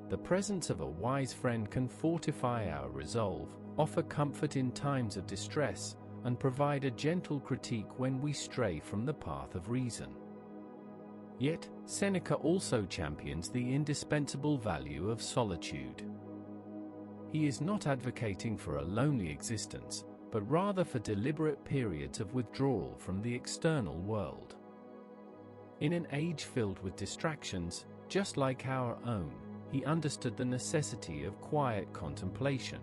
The presence of a wise friend can fortify our resolve, offer comfort in times of distress, and provide a gentle critique when we stray from the path of reason. Yet, Seneca also champions the indispensable value of solitude. He is not advocating for a lonely existence, but rather for deliberate periods of withdrawal from the external world. In an age filled with distractions, just like our own, he understood the necessity of quiet contemplation.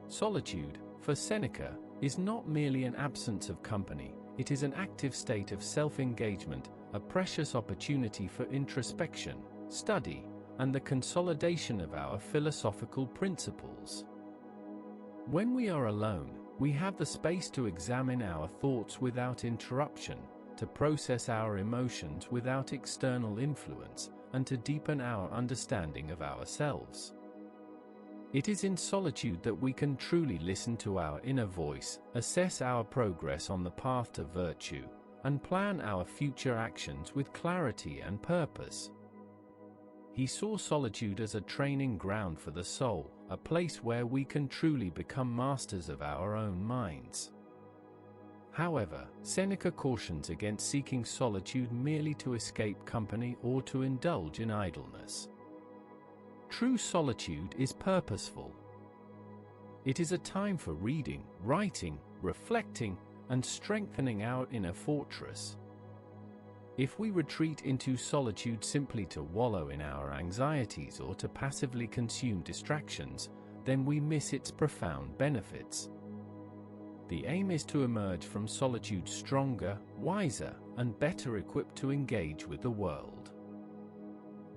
Solitude, for Seneca, is not merely an absence of company, it is an active state of self-engagement, a precious opportunity for introspection, study, and the consolidation of our philosophical principles. When we are alone, we have the space to examine our thoughts without interruption, to process our emotions without external influence, and to deepen our understanding of ourselves. It is in solitude that we can truly listen to our inner voice, assess our progress on the path to virtue, and plan our future actions with clarity and purpose. He saw solitude as a training ground for the soul, a place where we can truly become masters of our own minds. However, Seneca cautions against seeking solitude merely to escape company or to indulge in idleness. True solitude is purposeful. It is a time for reading, writing, reflecting, and strengthening our inner fortress. If we retreat into solitude simply to wallow in our anxieties or to passively consume distractions, then we miss its profound benefits. The aim is to emerge from solitude stronger, wiser, and better equipped to engage with the world.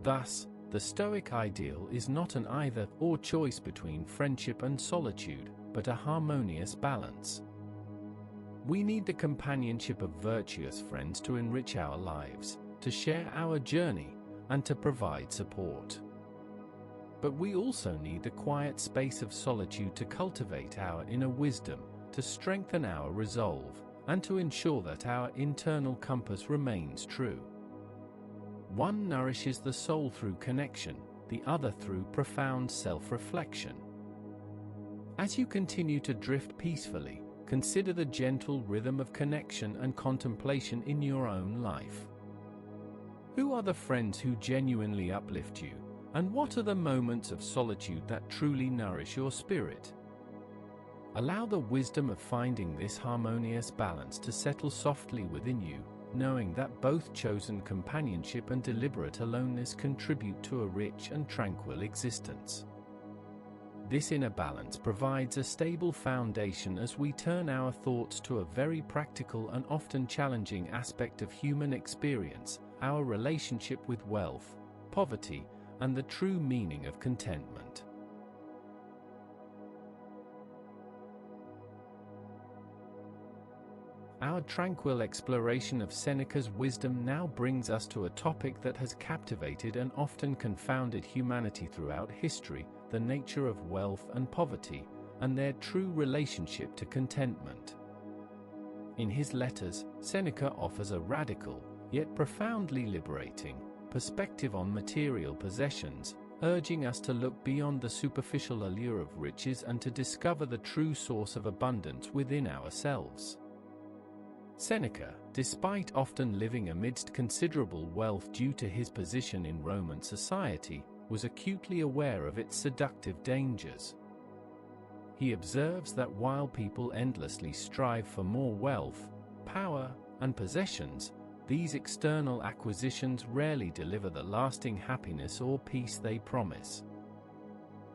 Thus, the Stoic ideal is not an either-or choice between friendship and solitude, but a harmonious balance. We need the companionship of virtuous friends to enrich our lives, to share our journey, and to provide support. But we also need the quiet space of solitude to cultivate our inner wisdom, to strengthen our resolve, and to ensure that our internal compass remains true. One nourishes the soul through connection, the other through profound self-reflection. As you continue to drift peacefully, consider the gentle rhythm of connection and contemplation in your own life. Who are the friends who genuinely uplift you, and what are the moments of solitude that truly nourish your spirit? Allow the wisdom of finding this harmonious balance to settle softly within you, knowing that both chosen companionship and deliberate aloneness contribute to a rich and tranquil existence. This inner balance provides a stable foundation as we turn our thoughts to a very practical and often challenging aspect of human experience, our relationship with wealth, poverty, and the true meaning of contentment. Our tranquil exploration of Seneca's wisdom now brings us to a topic that has captivated and often confounded humanity throughout history: the nature of wealth and poverty, and their true relationship to contentment. In his letters, Seneca offers a radical, yet profoundly liberating, perspective on material possessions, urging us to look beyond the superficial allure of riches and to discover the true source of abundance within ourselves. Seneca, despite often living amidst considerable wealth due to his position in Roman society, was acutely aware of its seductive dangers. He observes that while people endlessly strive for more wealth, power, and possessions, these external acquisitions rarely deliver the lasting happiness or peace they promise.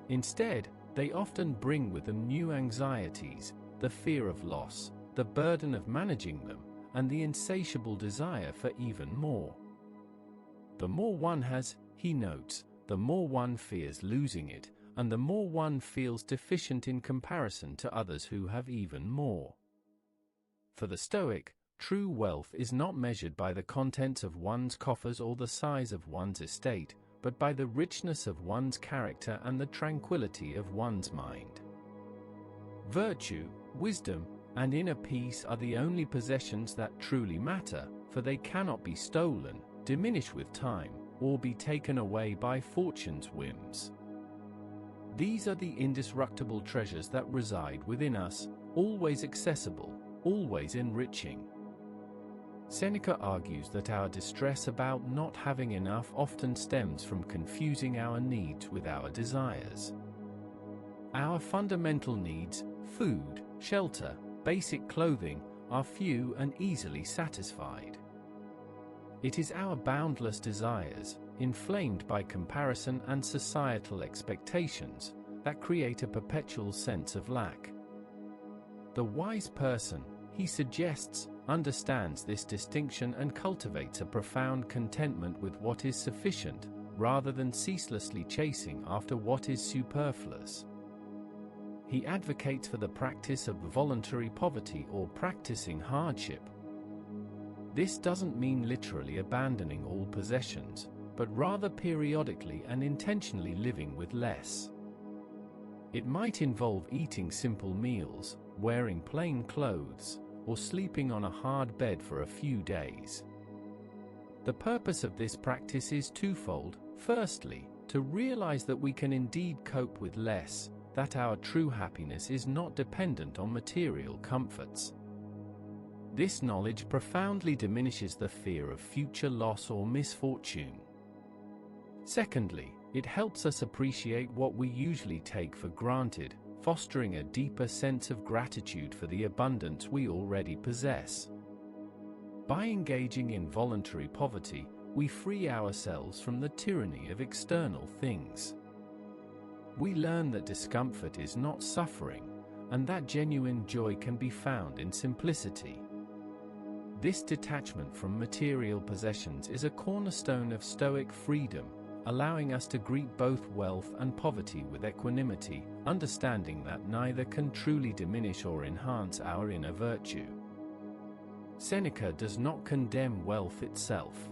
Instead, they often bring with them new anxieties, the fear of loss, the burden of managing them, and the insatiable desire for even more. The more one has, he notes, the more one fears losing it, and the more one feels deficient in comparison to others who have even more. For the Stoic, true wealth is not measured by the contents of one's coffers or the size of one's estate, but by the richness of one's character and the tranquility of one's mind. Virtue, wisdom, and inner peace are the only possessions that truly matter, for they cannot be stolen, diminish with time, or be taken away by fortune's whims. These are the indestructible treasures that reside within us, always accessible, always enriching. Seneca argues that our distress about not having enough often stems from confusing our needs with our desires. Our fundamental needs, food, shelter, basic clothing, are few and easily satisfied. It is our boundless desires, inflamed by comparison and societal expectations, that create a perpetual sense of lack. The wise person, he suggests, understands this distinction and cultivates a profound contentment with what is sufficient, rather than ceaselessly chasing after what is superfluous. He advocates for the practice of voluntary poverty or practicing hardship. This doesn't mean literally abandoning all possessions, but rather periodically and intentionally living with less. It might involve eating simple meals, wearing plain clothes, or sleeping on a hard bed for a few days. The purpose of this practice is twofold. Firstly, to realize that we can indeed cope with less, that our true happiness is not dependent on material comforts. This knowledge profoundly diminishes the fear of future loss or misfortune. Secondly, it helps us appreciate what we usually take for granted, fostering a deeper sense of gratitude for the abundance we already possess. By engaging in voluntary poverty, we free ourselves from the tyranny of external things. We learn that discomfort is not suffering, and that genuine joy can be found in simplicity. This detachment from material possessions is a cornerstone of Stoic freedom, allowing us to greet both wealth and poverty with equanimity, understanding that neither can truly diminish or enhance our inner virtue. Seneca does not condemn wealth itself.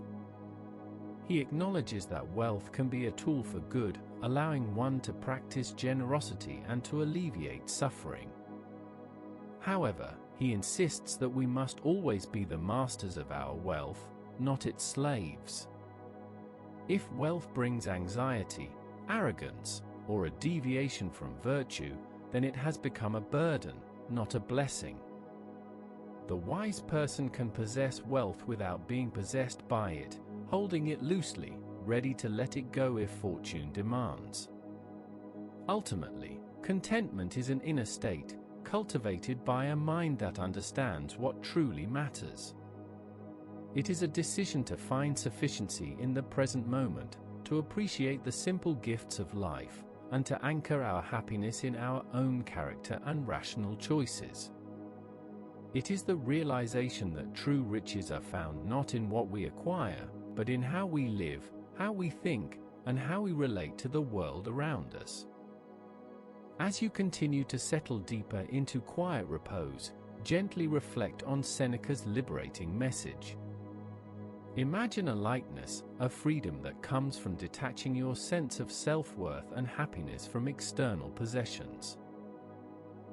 He acknowledges that wealth can be a tool for good, allowing one to practice generosity and to alleviate suffering. However, he insists that we must always be the masters of our wealth, not its slaves. If wealth brings anxiety, arrogance, or a deviation from virtue, then it has become a burden, not a blessing. The wise person can possess wealth without being possessed by it, holding it loosely, ready to let it go if fortune demands. Ultimately, contentment is an inner state, cultivated by a mind that understands what truly matters. It is a decision to find sufficiency in the present moment, to appreciate the simple gifts of life, and to anchor our happiness in our own character and rational choices. It is the realization that true riches are found not in what we acquire, but in how we live, how we think, and how we relate to the world around us. As you continue to settle deeper into quiet repose, gently reflect on Seneca's liberating message. Imagine a lightness, a freedom that comes from detaching your sense of self-worth and happiness from external possessions.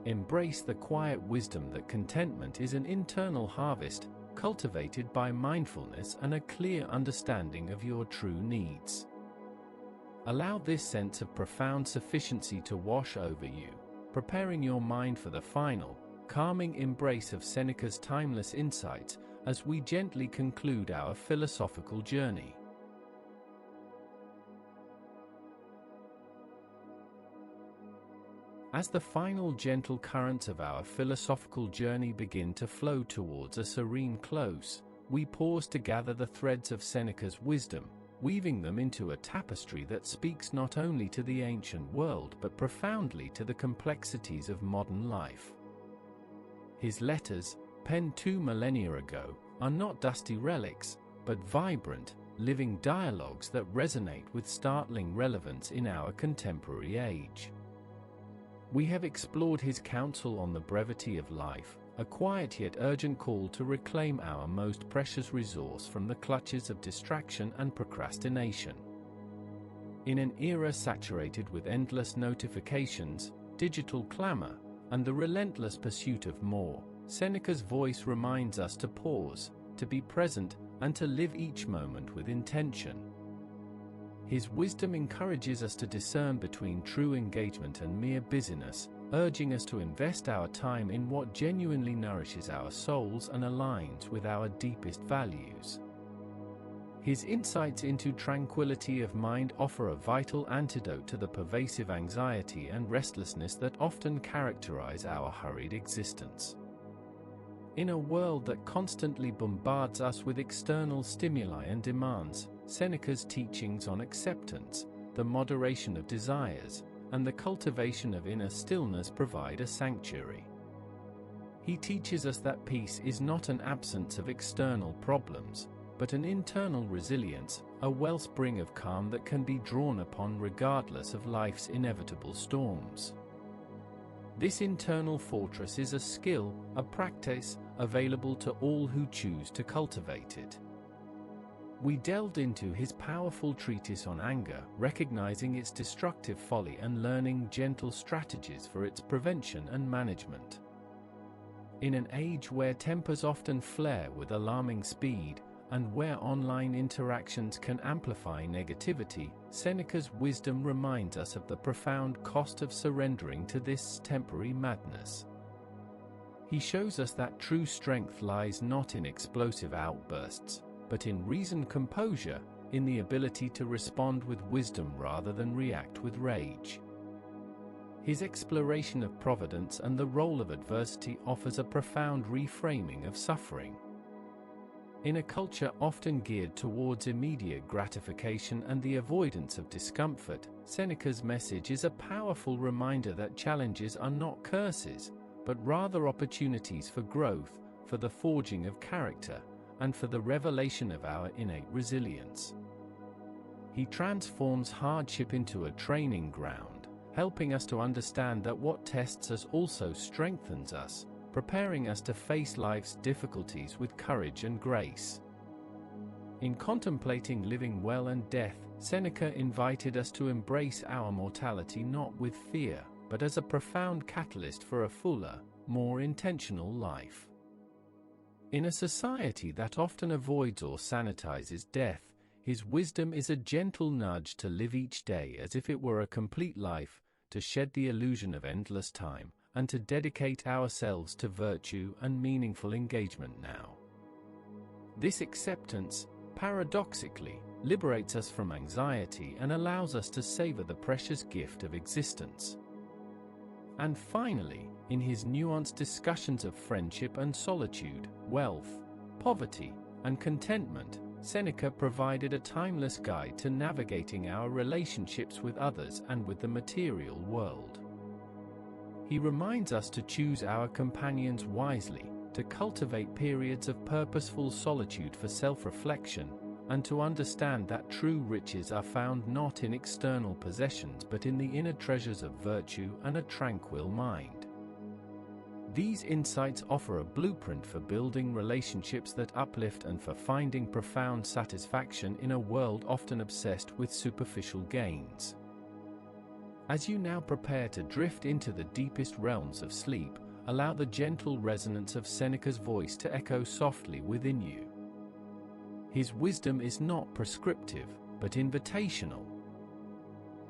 Embrace the quiet wisdom that contentment is an internal harvest, cultivated by mindfulness and a clear understanding of your true needs. Allow this sense of profound sufficiency to wash over you, preparing your mind for the final, calming embrace of Seneca's timeless insights as we gently conclude our philosophical journey. As the final gentle currents of our philosophical journey begin to flow towards a serene close, we pause to gather the threads of Seneca's wisdom, weaving them into a tapestry that speaks not only to the ancient world but profoundly to the complexities of modern life. His letters, penned 2 millennia ago, are not dusty relics, but vibrant, living dialogues that resonate with startling relevance in our contemporary age. We have explored his counsel on the brevity of life, a quiet yet urgent call to reclaim our most precious resource from the clutches of distraction and procrastination. In an era saturated with endless notifications, digital clamor, and the relentless pursuit of more, Seneca's voice reminds us to pause, to be present, and to live each moment with intention. His wisdom encourages us to discern between true engagement and mere busyness, urging us to invest our time in what genuinely nourishes our souls and aligns with our deepest values. His insights into tranquility of mind offer a vital antidote to the pervasive anxiety and restlessness that often characterize our hurried existence. In a world that constantly bombards us with external stimuli and demands, Seneca's teachings on acceptance, the moderation of desires, and the cultivation of inner stillness provide a sanctuary. He teaches us that peace is not an absence of external problems, but an internal resilience, a wellspring of calm that can be drawn upon regardless of life's inevitable storms. This internal fortress is a skill, a practice, available to all who choose to cultivate it. We delved into his powerful treatise on anger, recognizing its destructive folly and learning gentle strategies for its prevention and management. In an age where tempers often flare with alarming speed, and where online interactions can amplify negativity, Seneca's wisdom reminds us of the profound cost of surrendering to this temporary madness. He shows us that true strength lies not in explosive outbursts, but in reasoned composure, in the ability to respond with wisdom rather than react with rage. His exploration of providence and the role of adversity offers a profound reframing of suffering. In a culture often geared towards immediate gratification and the avoidance of discomfort, Seneca's message is a powerful reminder that challenges are not curses, but rather opportunities for growth, for the forging of character, and for the revelation of our innate resilience. He transforms hardship into a training ground, helping us to understand that what tests us also strengthens us, preparing us to face life's difficulties with courage and grace. In contemplating living well and death, Seneca invited us to embrace our mortality not with fear, but as a profound catalyst for a fuller, more intentional life. In a society that often avoids or sanitizes death, his wisdom is a gentle nudge to live each day as if it were a complete life, to shed the illusion of endless time, and to dedicate ourselves to virtue and meaningful engagement now. This acceptance, paradoxically, liberates us from anxiety and allows us to savor the precious gift of existence. And finally, in his nuanced discussions of friendship and solitude, wealth, poverty, and contentment, Seneca provided a timeless guide to navigating our relationships with others and with the material world. He reminds us to choose our companions wisely, to cultivate periods of purposeful solitude for self-reflection, and to understand that true riches are found not in external possessions but in the inner treasures of virtue and a tranquil mind. These insights offer a blueprint for building relationships that uplift and for finding profound satisfaction in a world often obsessed with superficial gains. As you now prepare to drift into the deepest realms of sleep, allow the gentle resonance of Seneca's voice to echo softly within you. His wisdom is not prescriptive, but invitational.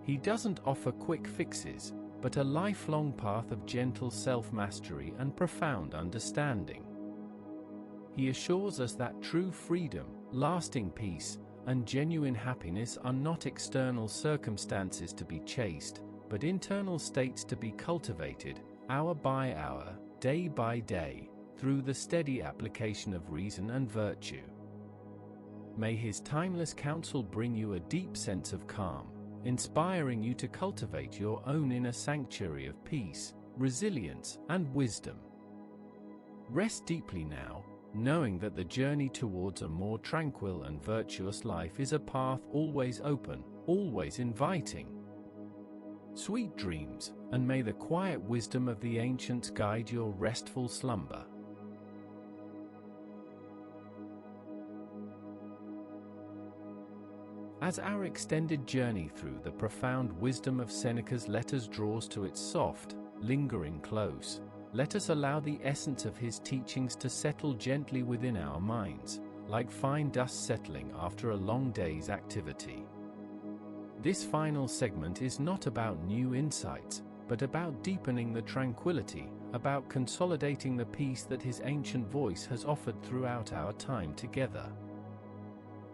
He doesn't offer quick fixes, but a lifelong path of gentle self-mastery and profound understanding. He assures us that true freedom, lasting peace, and genuine happiness are not external circumstances to be chased, but internal states to be cultivated, hour by hour, day by day, through the steady application of reason and virtue. May his timeless counsel bring you a deep sense of calm, inspiring you to cultivate your own inner sanctuary of peace, resilience, and wisdom. Rest deeply now, knowing that the journey towards a more tranquil and virtuous life is a path always open, always inviting. Sweet dreams, and may the quiet wisdom of the ancients guide your restful slumber. As our extended journey through the profound wisdom of Seneca's letters draws to its soft, lingering close, let us allow the essence of his teachings to settle gently within our minds, like fine dust settling after a long day's activity. This final segment is not about new insights, but about deepening the tranquility, about consolidating the peace that his ancient voice has offered throughout our time together.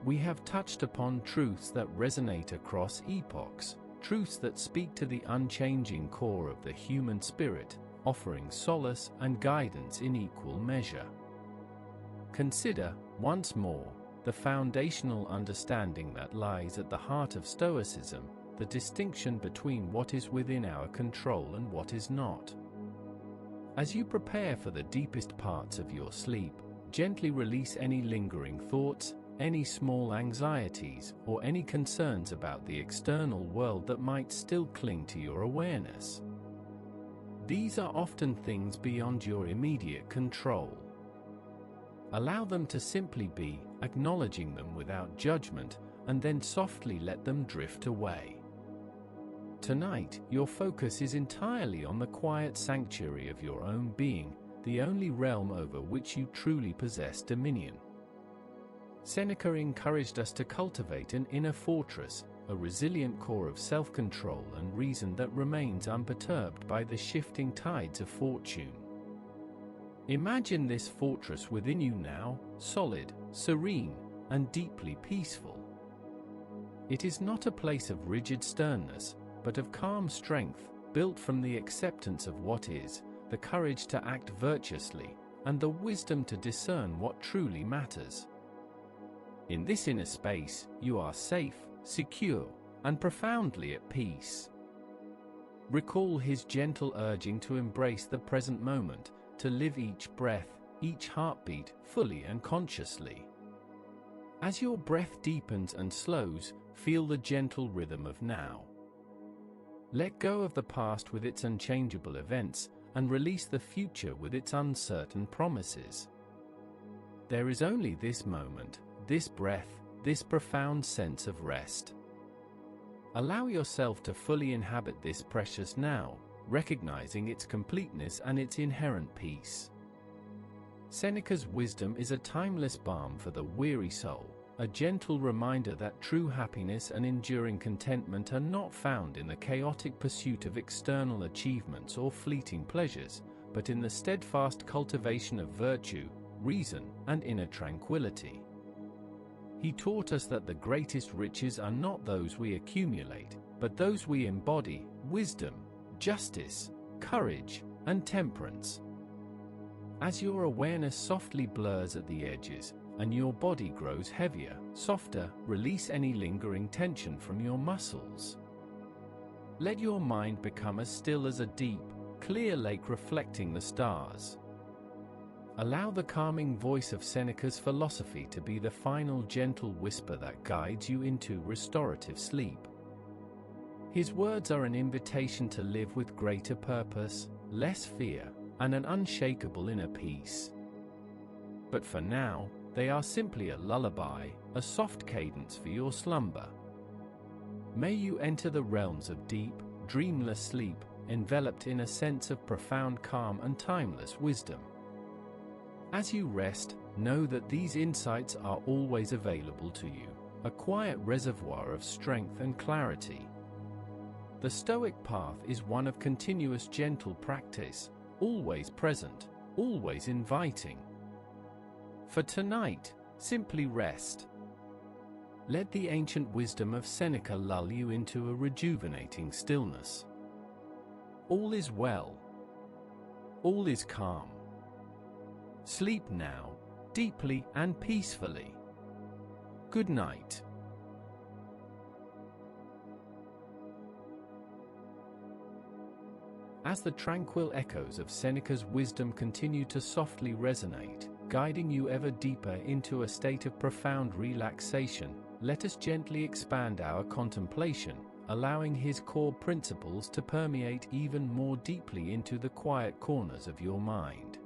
We have touched upon truths that resonate across epochs, truths that speak to the unchanging core of the human spirit, offering solace and guidance in equal measure. Consider, once more, the foundational understanding that lies at the heart of Stoicism, the distinction between what is within our control and what is not. As you prepare for the deepest parts of your sleep, gently release any lingering thoughts, any small anxieties, or any concerns about the external world that might still cling to your awareness. These are often things beyond your immediate control. Allow them to simply be, acknowledging them without judgment, and then softly let them drift away. Tonight, your focus is entirely on the quiet sanctuary of your own being, the only realm over which you truly possess dominion. Seneca encouraged us to cultivate an inner fortress, a resilient core of self-control and reason that remains unperturbed by the shifting tides of fortune. Imagine this fortress within you now, solid, serene, and deeply peaceful. It is not a place of rigid sternness, but of calm strength, built from the acceptance of what is, the courage to act virtuously, and the wisdom to discern what truly matters. In this inner space, you are safe, secure, and profoundly at peace. Recall his gentle urging to embrace the present moment, to live each breath, each heartbeat, fully and consciously. As your breath deepens and slows, feel the gentle rhythm of now. Let go of the past with its unchangeable events, and release the future with its uncertain promises. There is only this moment, this breath, this profound sense of rest. Allow yourself to fully inhabit this precious now, recognizing its completeness and its inherent peace. Seneca's wisdom is a timeless balm for the weary soul, a gentle reminder that true happiness and enduring contentment are not found in the chaotic pursuit of external achievements or fleeting pleasures, but in the steadfast cultivation of virtue, reason, and inner tranquility. He taught us that the greatest riches are not those we accumulate, but those we embody: wisdom, justice, courage, and temperance. As your awareness softly blurs at the edges, and your body grows heavier, softer, release any lingering tension from your muscles. Let your mind become as still as a deep, clear lake reflecting the stars. Allow the calming voice of Seneca's philosophy to be the final gentle whisper that guides you into restorative sleep. His words are an invitation to live with greater purpose, less fear, and an unshakable inner peace. But for now, they are simply a lullaby, a soft cadence for your slumber. May you enter the realms of deep, dreamless sleep, enveloped in a sense of profound calm and timeless wisdom. As you rest, know that these insights are always available to you, a quiet reservoir of strength and clarity. The Stoic path is one of continuous gentle practice, always present, always inviting. For tonight, simply rest. Let the ancient wisdom of Seneca lull you into a rejuvenating stillness. All is well. All is calm. Sleep now, deeply and peacefully. Good night. As the tranquil echoes of Seneca's wisdom continue to softly resonate, guiding you ever deeper into a state of profound relaxation, let us gently expand our contemplation, allowing his core principles to permeate even more deeply into the quiet corners of your mind.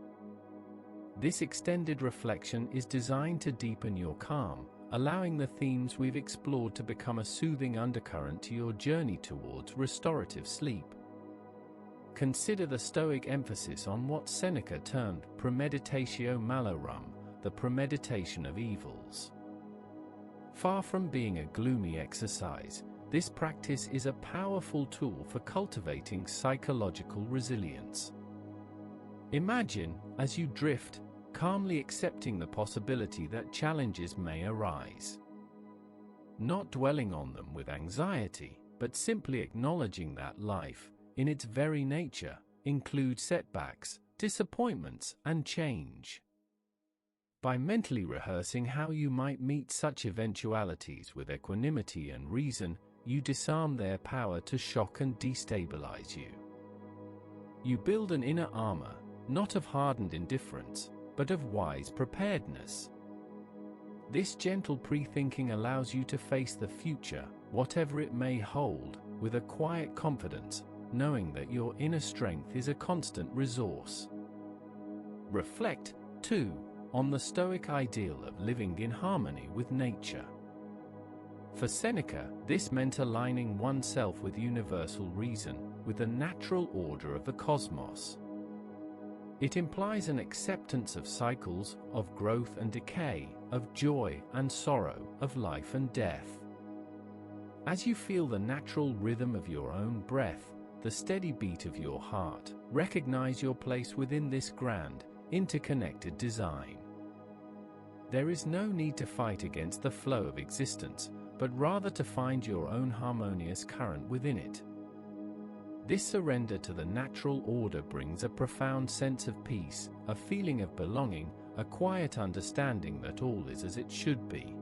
This extended reflection is designed to deepen your calm, allowing the themes we've explored to become a soothing undercurrent to your journey towards restorative sleep. Consider the Stoic emphasis on what Seneca termed premeditatio malorum, the premeditation of evils. Far from being a gloomy exercise, this practice is a powerful tool for cultivating psychological resilience. Imagine, as you drift, calmly accepting the possibility that challenges may arise. Not dwelling on them with anxiety, but simply acknowledging that life, in its very nature, includes setbacks, disappointments, and change. By mentally rehearsing how you might meet such eventualities with equanimity and reason, you disarm their power to shock and destabilize you. You build an inner armor, not of hardened indifference, but of wise preparedness. This gentle pre-thinking allows you to face the future, whatever it may hold, with a quiet confidence, knowing that your inner strength is a constant resource. Reflect, too, on the Stoic ideal of living in harmony with nature. For Seneca, this meant aligning oneself with universal reason, with the natural order of the cosmos. It implies an acceptance of cycles, of growth and decay, of joy and sorrow, of life and death. As you feel the natural rhythm of your own breath, the steady beat of your heart, recognize your place within this grand, interconnected design. There is no need to fight against the flow of existence, but rather to find your own harmonious current within it. This surrender to the natural order brings a profound sense of peace, a feeling of belonging, a quiet understanding that all is as it should be.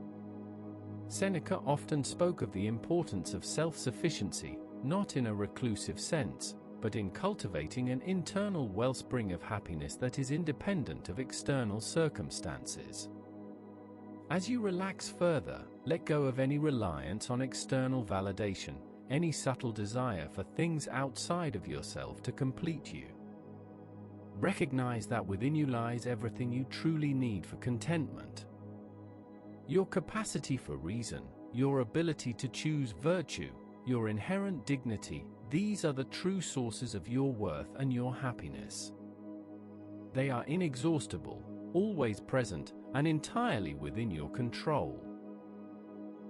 Seneca often spoke of the importance of self-sufficiency, not in a reclusive sense, but in cultivating an internal wellspring of happiness that is independent of external circumstances. As you relax further, let go of any reliance on external validation, any subtle desire for things outside of yourself to complete you. Recognize that within you lies everything you truly need for contentment. Your capacity for reason, your ability to choose virtue, your inherent dignity, these are the true sources of your worth and your happiness. They are inexhaustible, always present, and entirely within your control.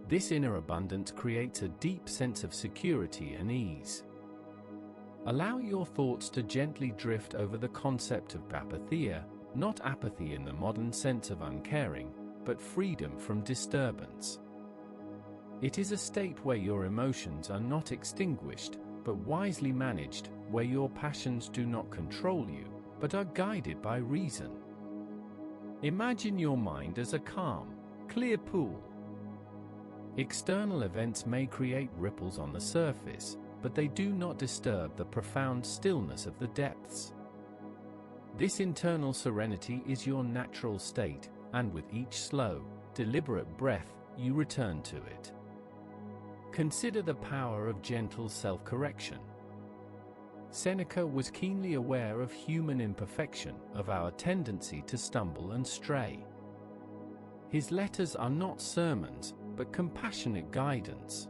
This inner abundance creates a deep sense of security and ease. Allow your thoughts to gently drift over the concept of apatheia, not apathy in the modern sense of uncaring, but freedom from disturbance. It is a state where your emotions are not extinguished, but wisely managed, where your passions do not control you, but are guided by reason. Imagine your mind as a calm, clear pool. External events may create ripples on the surface, but they do not disturb the profound stillness of the depths. This internal serenity is your natural state, and with each slow, deliberate breath, you return to it. Consider the power of gentle self-correction. Seneca was keenly aware of human imperfection, of our tendency to stumble and stray. His letters are not sermons, but compassionate guidance.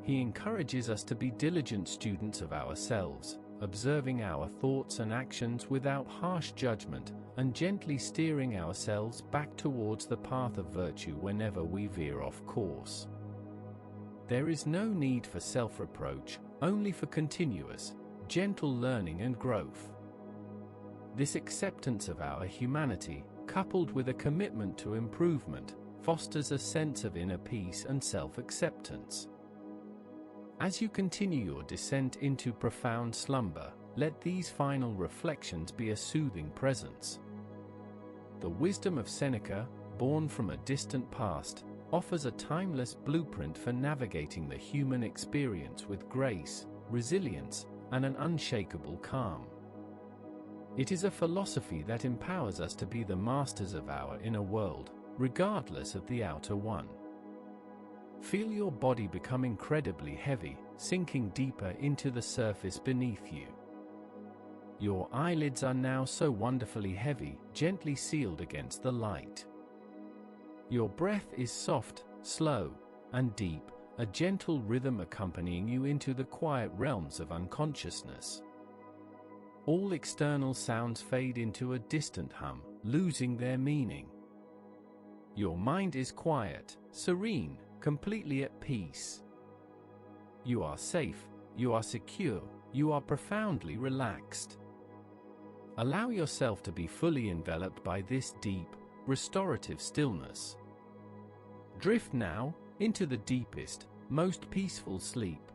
He encourages us to be diligent students of ourselves, observing our thoughts and actions without harsh judgment, and gently steering ourselves back towards the path of virtue whenever we veer off course. There is no need for self-reproach, only for continuous, gentle learning and growth. This acceptance of our humanity, coupled with a commitment to improvement, fosters a sense of inner peace and self-acceptance. As you continue your descent into profound slumber, let these final reflections be a soothing presence. The wisdom of Seneca, born from a distant past, offers a timeless blueprint for navigating the human experience with grace, resilience, and an unshakable calm. It is a philosophy that empowers us to be the masters of our inner world, regardless of the outer one. Feel your body become incredibly heavy, sinking deeper into the surface beneath you. Your eyelids are now so wonderfully heavy, gently sealed against the light. Your breath is soft, slow, and deep, a gentle rhythm accompanying you into the quiet realms of unconsciousness. All external sounds fade into a distant hum, losing their meaning. Your mind is quiet, serene, completely at peace. You are safe, you are secure, you are profoundly relaxed. Allow yourself to be fully enveloped by this deep, restorative stillness. Drift now into the deepest, most peaceful sleep.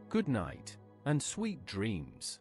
Good night, and sweet dreams.